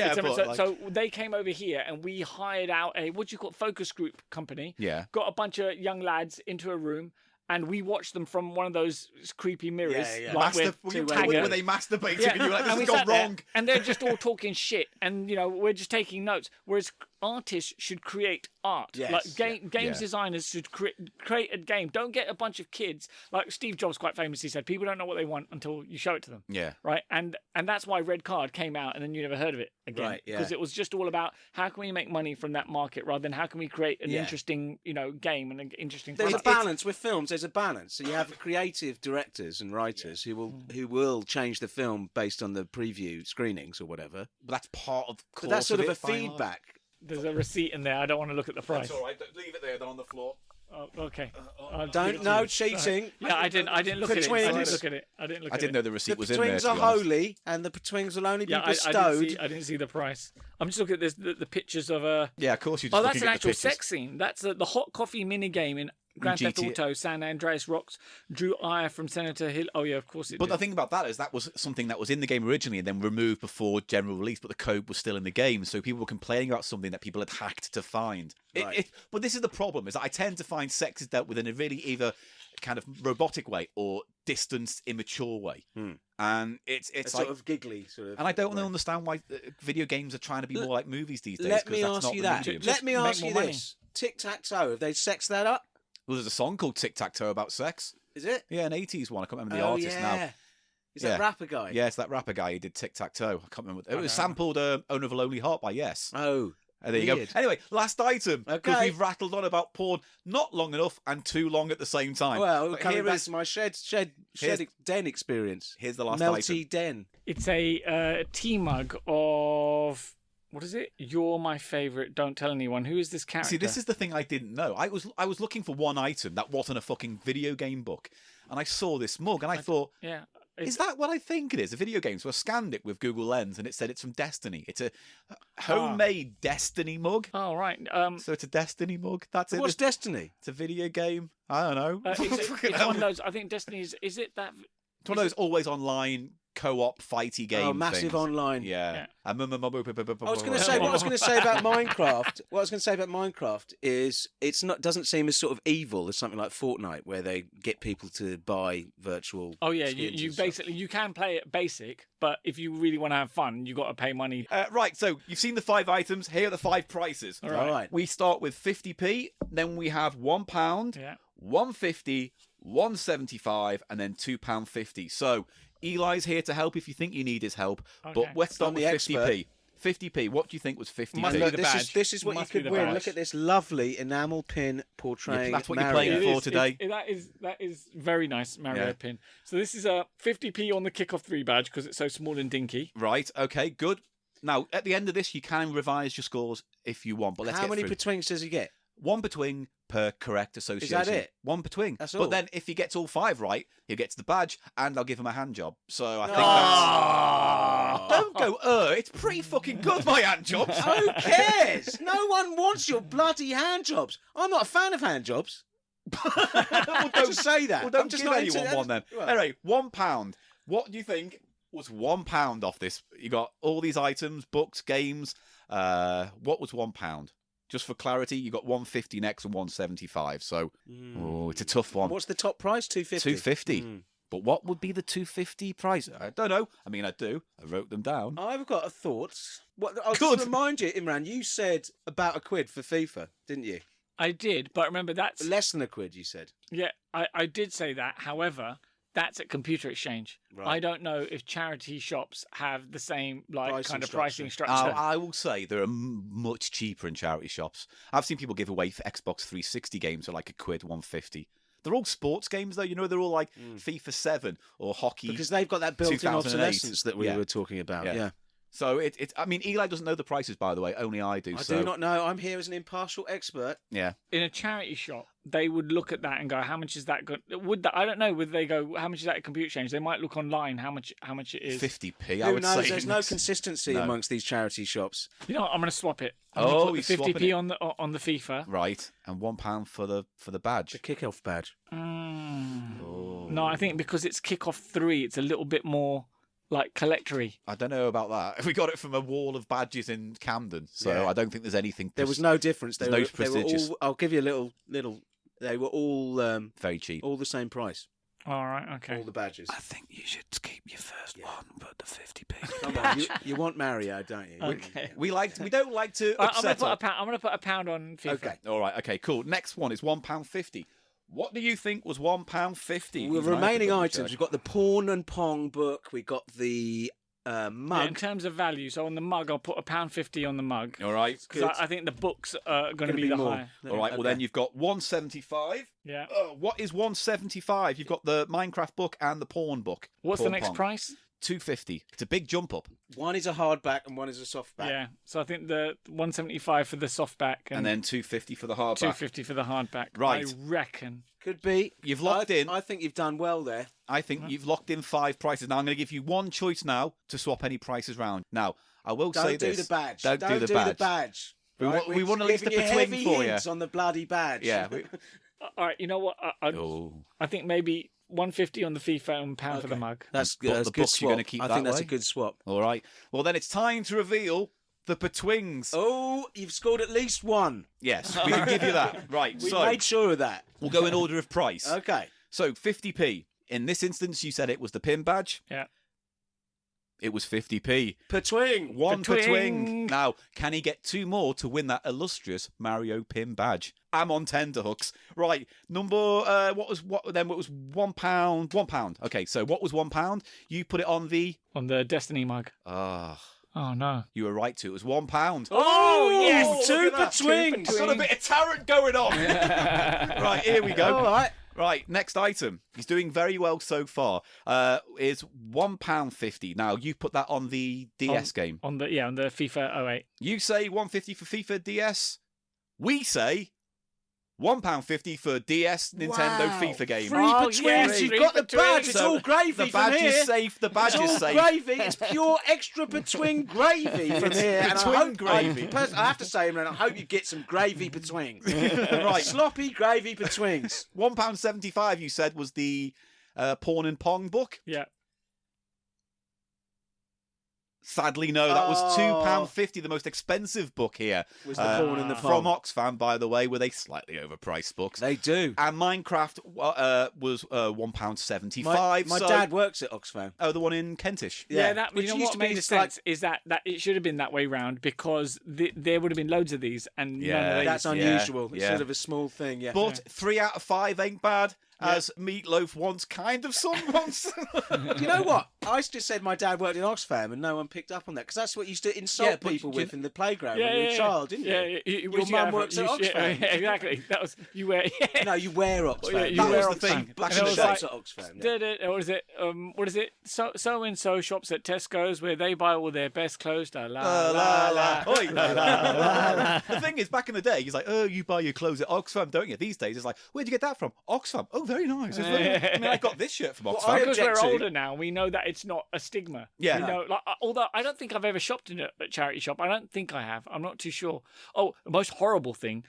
So they came over here and we hired out a, focus group company. Yeah. Got a bunch of young lads into a room. And we watched them from one of those creepy mirrors. Like were they masturbating? And you were like, this has gone wrong. And they're just all talking shit. And, we're just taking notes. Whereas artists should create art. Games designers should create a game. Don't get a bunch of kids. Like Steve Jobs quite famously said, people don't know what they want until you show it to them. Yeah. Right? And that's why Red Card came out and then you never heard of it again. Right, yeah. Because it was just all about how can we make money from that market rather than how can we create an interesting, game and an interesting There's product. a balance with films. There's a balance. So you have creative directors and writers who will change the film based on the preview screenings or whatever. But that's part of. But that's sort of a feedback. There's a receipt in there. I don't want to look at the price. That's all right. Leave it there. Then on the floor. Oh, okay. No cheating. Yeah, I didn't look at it. I didn't look at it. I didn't know the receipt The was in there. Petwings are holy, and the Petwings will only be bestowed. I didn't see the price. I'm just looking at this, the pictures of a. Yeah, of course you. Oh, that's an actual sex scene. That's the hot coffee mini game in Grand Theft Auto San Andreas Rocks. Drew ire from Senator Hill. Oh yeah, of course it. But did. the thing about that is that was something that was in the game originally and then removed before general release, but the code was still in the game. So people were complaining about something that people had hacked to find. Right. But this is the problem: is that I tend to find sex is dealt with in a really either kind of robotic way or distanced, immature way. And it's like sort of giggly sort of. And I don't understand why video games are trying to be more like movies these days. Let me that's ask not you the that. medium. Let me ask make you more this: Tic-tac-toe. Have they sexed that up? Well, there's a song called Tic Tac Toe about sex. Is it? Yeah, an 80s one. I can't remember the artist now. Is that rapper guy? Yeah, it's that rapper guy who did Tic Tac Toe. I can't remember. It was sampled Owner of a Lonely Heart by Yes. Oh. There you go. Anyway, last item. Because Okay. we've rattled on about porn not long enough and too long at the same time. Well, But coming here back is- to my shed den experience. Here's the last Melty item. den. It's a tea mug of. What is it? You're my favourite. Don't tell anyone. Who is this character? See, this is the thing I didn't know. I was looking for one item that wasn't a fucking video game book, and I saw this mug, and I thought, Yeah. is that what I think it is? A video game? So I scanned it with Google Lens, and it said it's from Destiny. It's a homemade Destiny mug. Oh right. So it's a Destiny mug. That's it. What's Destiny? It's a video game. I don't know. It's one of those. I think Destiny's. Is it that? It's one of those always online co-op fighty game. Oh, massive things. online. Yeah. I was going to say what I was going to say about Minecraft. What I was going to say about Minecraft is doesn't seem as sort of evil as something like Fortnite, where they get people to buy virtual. Oh yeah, skins you and stuff. basically you can play it basic, but if you really want to have fun, you got to pay money. Right, so you've seen the 5 items. Here are the 5 prices. All right. We start with 50p, then we have £1, Yeah. 150, 175, and then £2.50. So Eli's here to help if you think you need his help. Okay. But let's start I'm with the 50p. 50p. What do you think was 50p? Must And be look, the this badge. is what you Must be could the win. badge. Look at this lovely enamel pin portraying. that's what you're Mario. playing for today. That is very nice Mario Yeah. pin. So this is a 50p on the kickoff 3 badge because it's so small and dinky. Right, okay, good. Now, at the end of this, you can revise your scores if you want, but let's How get many through. Petwings does he get? 1 betwing per correct association. it? 1 betwing. That's But all? then if he gets all 5 right, he gets the badge, and I'll give him a hand job. So I think Ah. that's... Don't go, it's pretty fucking good, my hand jobs. Who cares? No one wants your bloody hand jobs. I'm not a fan of hand jobs. Well, Just say that. Well, don't I'm just give not anyone into- one then. Well, Anyway, £1. What do you think was £1 off this? You got all these items, books, games. What was £1? Just for clarity, you got 150 next and 175. So, it's a tough one. What's the top price? 250. 250. But what would be the 250 price? I don't know. I mean, I do. I wrote them down. I've got a thought. I'll Good. just remind you, Imran, you said about £1 for FIFA, didn't you? I did, but remember that's Less than £1, you said. yeah. I did say that. However, that's at Computer Exchange. Right. I don't know if charity shops have the same Pricing kind of structure. pricing structure. I will say they're much cheaper in charity shops. I've seen people give away for Xbox 360 games for like £1, 150. They're all sports games, though. You know, they're all like FIFA 7 or hockey. Because they've got that built-in 2008. obsolescence that we Yeah. were talking about. Yeah. Yeah. So I mean, Eli doesn't know the prices, by the way. Only I do. I so do not know. I'm here as an impartial expert. yeah. In a charity shop, they would look at that and go, "How much is that?" Would that? I don't know. Would they go, "How much is that at Computer Exchange?" They might look online how much it is. 50p, I Who would knows? say. There's no consistency No. amongst these charity shops. You know what? I'm going to swap it. I'm Oh, gonna put the he's swapping 50p it. on the FIFA. Right, and £1 for the badge. The kick-off badge. No, I think because it's kickoff 3, it's a little bit more like collectory. I don't know about that. We got it from a wall of badges in Camden, so Yeah. I don't think there's anything. There was no difference. They There's no were prestigious. all. I'll give you a little. They were all Very cheap. all the same price. All right, okay. All the badges. think you should keep your first one, but the 50p. Come on, you want Mario, don't you? Okay. We don't like to I'm upset. going to put a pound on FIFA. Okay. All right. Okay. Cool. Next one is £1.50. What do you think was £1.50? The remaining items, we've got the Pawn and Pong book. We got the Yeah, in mug. terms of value, so on the mug, I'll put £1.50 on the mug. All right. Because I think the books are going to Gonna be the more. high. All right. Well, Okay. then you've got 175. Yeah. What is 175? You've got the Minecraft book and the Porn book. What's the Porn next Pong. price? 250. It's a big jump up. One is a hardback and one is a softback. Yeah. So I think the 175 for the softback And then 250 for the hardback. 250 for the hardback. Right. I reckon. Could be. You've locked in. I think you've done well there. I think you've locked in 5 prices. Now I'm going to give you one choice now to swap any prices round. Now I will Don't say do this. the badge. Don't do the badge. We Right, want- we we're want at least giving a you betwing heavy for you. hints on the bloody badge. Yeah. All right. You know what? I think maybe 150 on the FIFA and £1 for the mug. That's But good. That's the a good books you're swap. gonna keep I that think that's way? a good swap. All right. Well, then it's time to reveal the betwings. Oh, you've scored at least one. Yes, we can give you that. Right. We So made sure of that. we'll go in order of price. Okay. So 50p. In this instance, you said it was the pin badge. Yeah. It was 50p. Pertwing. One per twing. Twing. Now, can he get 2 more to win that illustrious Mario pin badge? I'm on tenterhooks. Right, what was £1? £1. Okay, so what was £1? You put it on the On the Destiny mug. ah. Oh, no. You were right to. It was £1. Oh, yes! Two Look at that. betwings. I've got a bit of tarot going on. Right, here we go. All right. Right, next item. He's doing very well so far. Is £1.50. Now you put that on the DS game. On the FIFA 08. You say £1.50 for FIFA DS. We say £1.50 for DS Nintendo Wow. FIFA game. Free Oh, betwings. yes, You've free got the betwings. badge. It's So all gravy The from badge here. is safe. The badge It's is all safe. gravy. It's pure extra between gravy from It's here. And between I hope, gravy. I have to say, Imran, I hope you get some gravy between. Right. Sloppy gravy betwings. £1.75 you said was the Pawn and Pong book. Yeah. Sadly, no. That was Oh. £2.50, the most expensive book here. Was the Pawn and the From Pong. Oxfam, by the way, were they slightly overpriced books. They do. And Minecraft was £1.75. My so, dad works at Oxfam. Oh, the one in Kentish. Yeah, that which you know used what to be made like- sense is that it should have been that way round because there would have been loads of these and none of these. That's Yeah, unusual. It's yeah. sort of a small thing, yeah. But 3 out of 5 ain't bad, as Meatloaf once kind of sung once. Do you know what? I just said my dad worked in Oxfam and no one picked up on that because that's what you used to insult Yeah, but people you- with in the playground when you were a child, didn't you? Yeah, Your mum works at Oxfam. Exactly. That was you wear. No, you wear Oxfam. Yeah, you that wear was the thing. Oxfam. Back And in it the was shops like- at Oxfam. Yeah. What is it? So and so shops at Tesco's where they buy all their best clothes. La la la la. Oi, la, la, la, la. The thing is, back in the day, he's like, oh, you buy your clothes at Oxfam, don't you? These days, it's like, where'd you get that from? Oxfam. Oh, very nice. It's very I mean, I got this shirt from Oxfam. I Because we're object to- older now, we know that it's not a stigma. Yeah. We know, like, although I don't think I've ever shopped in a charity shop. I don't think I have. I'm not too sure. Oh, the most horrible thing,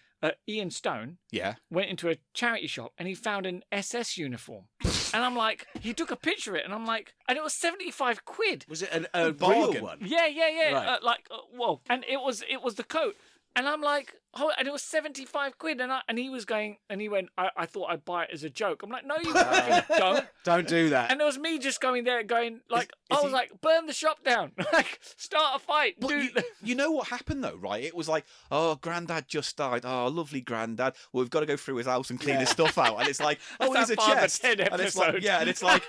Ian Stone Yeah. went into a charity shop and he found an SS uniform. And I'm like, he took a picture of it and I'm like, and it was 75 quid. Was it a bargain. real one? Yeah. Right. Whoa. And it was the coat. And I'm like, oh, and it was 75 quid. And he was going, and he went, I thought I'd buy it as a joke. I'm like, no, you fucking don't. Don't do that. And it was me just going there going, like, is I was he- like, burn the shop down. Like, start a fight. But Dude. you know what happened though, right? It was like, oh, Grandad just died. Oh, lovely Grandad. Well, we've got to go through his house and clean his stuff out. And it's like, oh, That's here's a our Father chest. Ted And it's like, episode. yeah, and it's like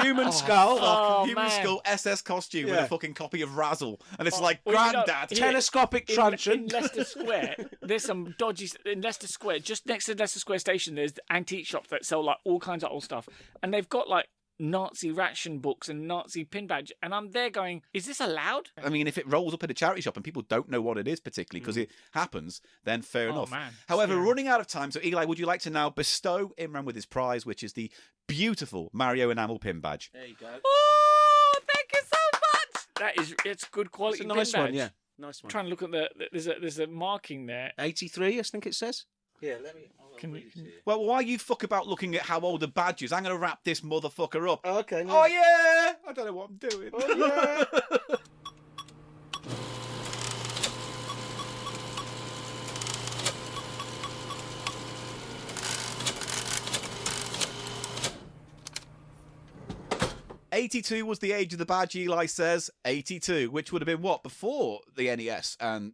Human skull. Oh, human man. skull SS costume with Yeah. a fucking copy of Razzle. And it's like, well, you know, Grandad. here- Telescopic in truncheon. Leicester Square, there's some dodgy in Leicester Square. Just next to Leicester Square station, there's antique shops that sell like all kinds of old stuff, and they've got like Nazi ration books and Nazi pin badge. And I'm there going, is this allowed? I mean, if it rolls up in a charity shop and people don't know what it is particularly because it happens, then fair enough. Man, However, scary. running out of time, so Eli, would you like to now bestow Imran with his prize, which is the beautiful Mario enamel pin badge? There you go. Oh, thank you so much. It's good quality. It's a nice pin one, badge. yeah. Nice I'm one. trying to look at there's a marking there. 83, I think it says. Yeah, let me. Can you- Well, why you fuck about looking at how old the badge is? I'm going to wrap this motherfucker up. Okay. Oh, yeah! I don't know what I'm doing. yeah. 82 was the age of the badge, Eli says. 82, which would have been what? Before the NES and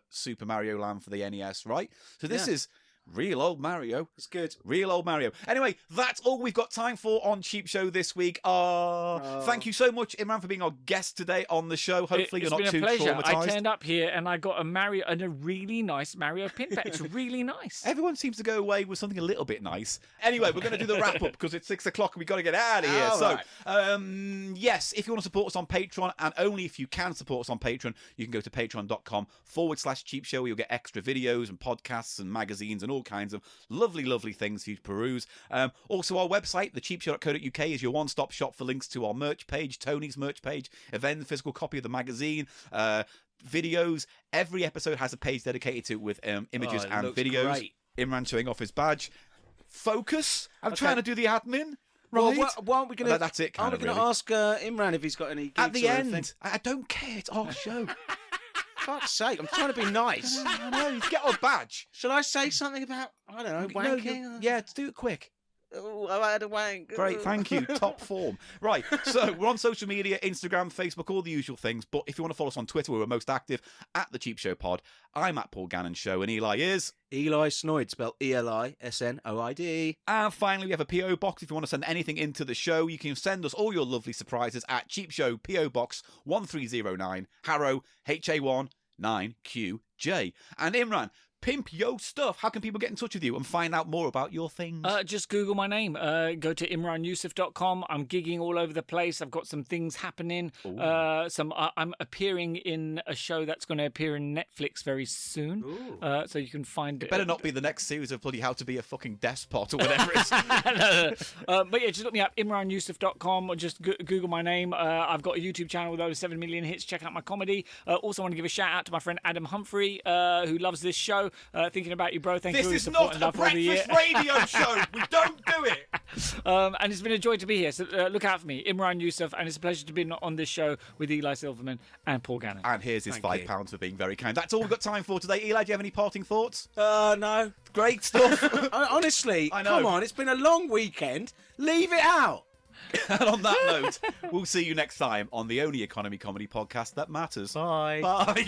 Super Mario Land for the NES, right? So this Yeah. is real old Mario. It's good. Real old Mario. Anyway, that's all we've got time for on Cheap Show this week. Thank you so much, Imran, for being our guest today on the show. Hopefully It's you're not been too a pleasure. traumatized. I turned up here and I got a really nice Mario pin badge. It's really nice. Everyone seems to go away with something a little bit nice. Anyway, we're going to do the wrap up because it's 6 o'clock and we've got to get out of here. All So, right. yes, if you want to support us on Patreon, and only if you can support us on Patreon, you can go to patreon.com/cheap show where you'll get extra videos and podcasts and magazines and all kinds of lovely things for you to peruse. Also, our website, thecheapshow.co.uk, is your one-stop shop for links to our merch page, Tony's merch page, a then physical copy of the magazine, videos. Every episode has a page dedicated to it with images it and looks videos. great. Imran showing off his badge. Focus. I'm Okay. trying to do the admin. Well, Right. why aren't we going to? That's it, kind Aren't we of, going to really. ask Imran if he's got any gigs At the or anything? end. I don't care. It's our show. Fuck's sake! I'm trying to be nice. I know. Get our badge. Shall I say something about I don't know No, wanking? yeah, do it quick. Oh, I had a wank. Great, thank you. Top form. Right, so we're on social media, Instagram, Facebook, all the usual things. But if you want to follow us on Twitter, where we're most active, at The Cheap Show Pod. I'm at Paul Gannon Show, and Eli is. Eli Snoid, spelled ELISNOID. And finally, we have a P.O. Box. If you want to send anything into the show, you can send us all your lovely surprises at Cheap Show P.O. Box 1309, Harrow, HA1 9QJ. And Imran, pimp yo stuff. How can people get in touch with you and find out more about your things? Just Google my name. Go to imranyusuf.com. I'm gigging all over the place. I've got some things happening. I'm appearing in a show that's going to appear in Netflix very soon. So you can find it. Better not be the next series of bloody How to Be a Fucking Despot or whatever it is. But yeah, just look me up, imranyusuf.com, or just Google my name. I've got a YouTube channel with over 7 million hits. Check out my comedy. Also want to give a shout out to my friend Adam Humphrey, who loves this show. Thinking about you, bro. Thank you This for your is support not and a love all the year. breakfast radio show. We don't do it. And it's been a joy to be here. So look out for me, Imran Yusuf, and it's a pleasure to be on this show with Eli Silverman and Paul Gannon. And here's his Thank you. £5 for being very kind. That's all we've got time for today. Eli, do you have any parting thoughts? No. Great stuff. Honestly, I know. come on. It's been a long weekend. Leave it out. And on that note, we'll see you next time on the only economy comedy podcast that matters. Bye. Bye.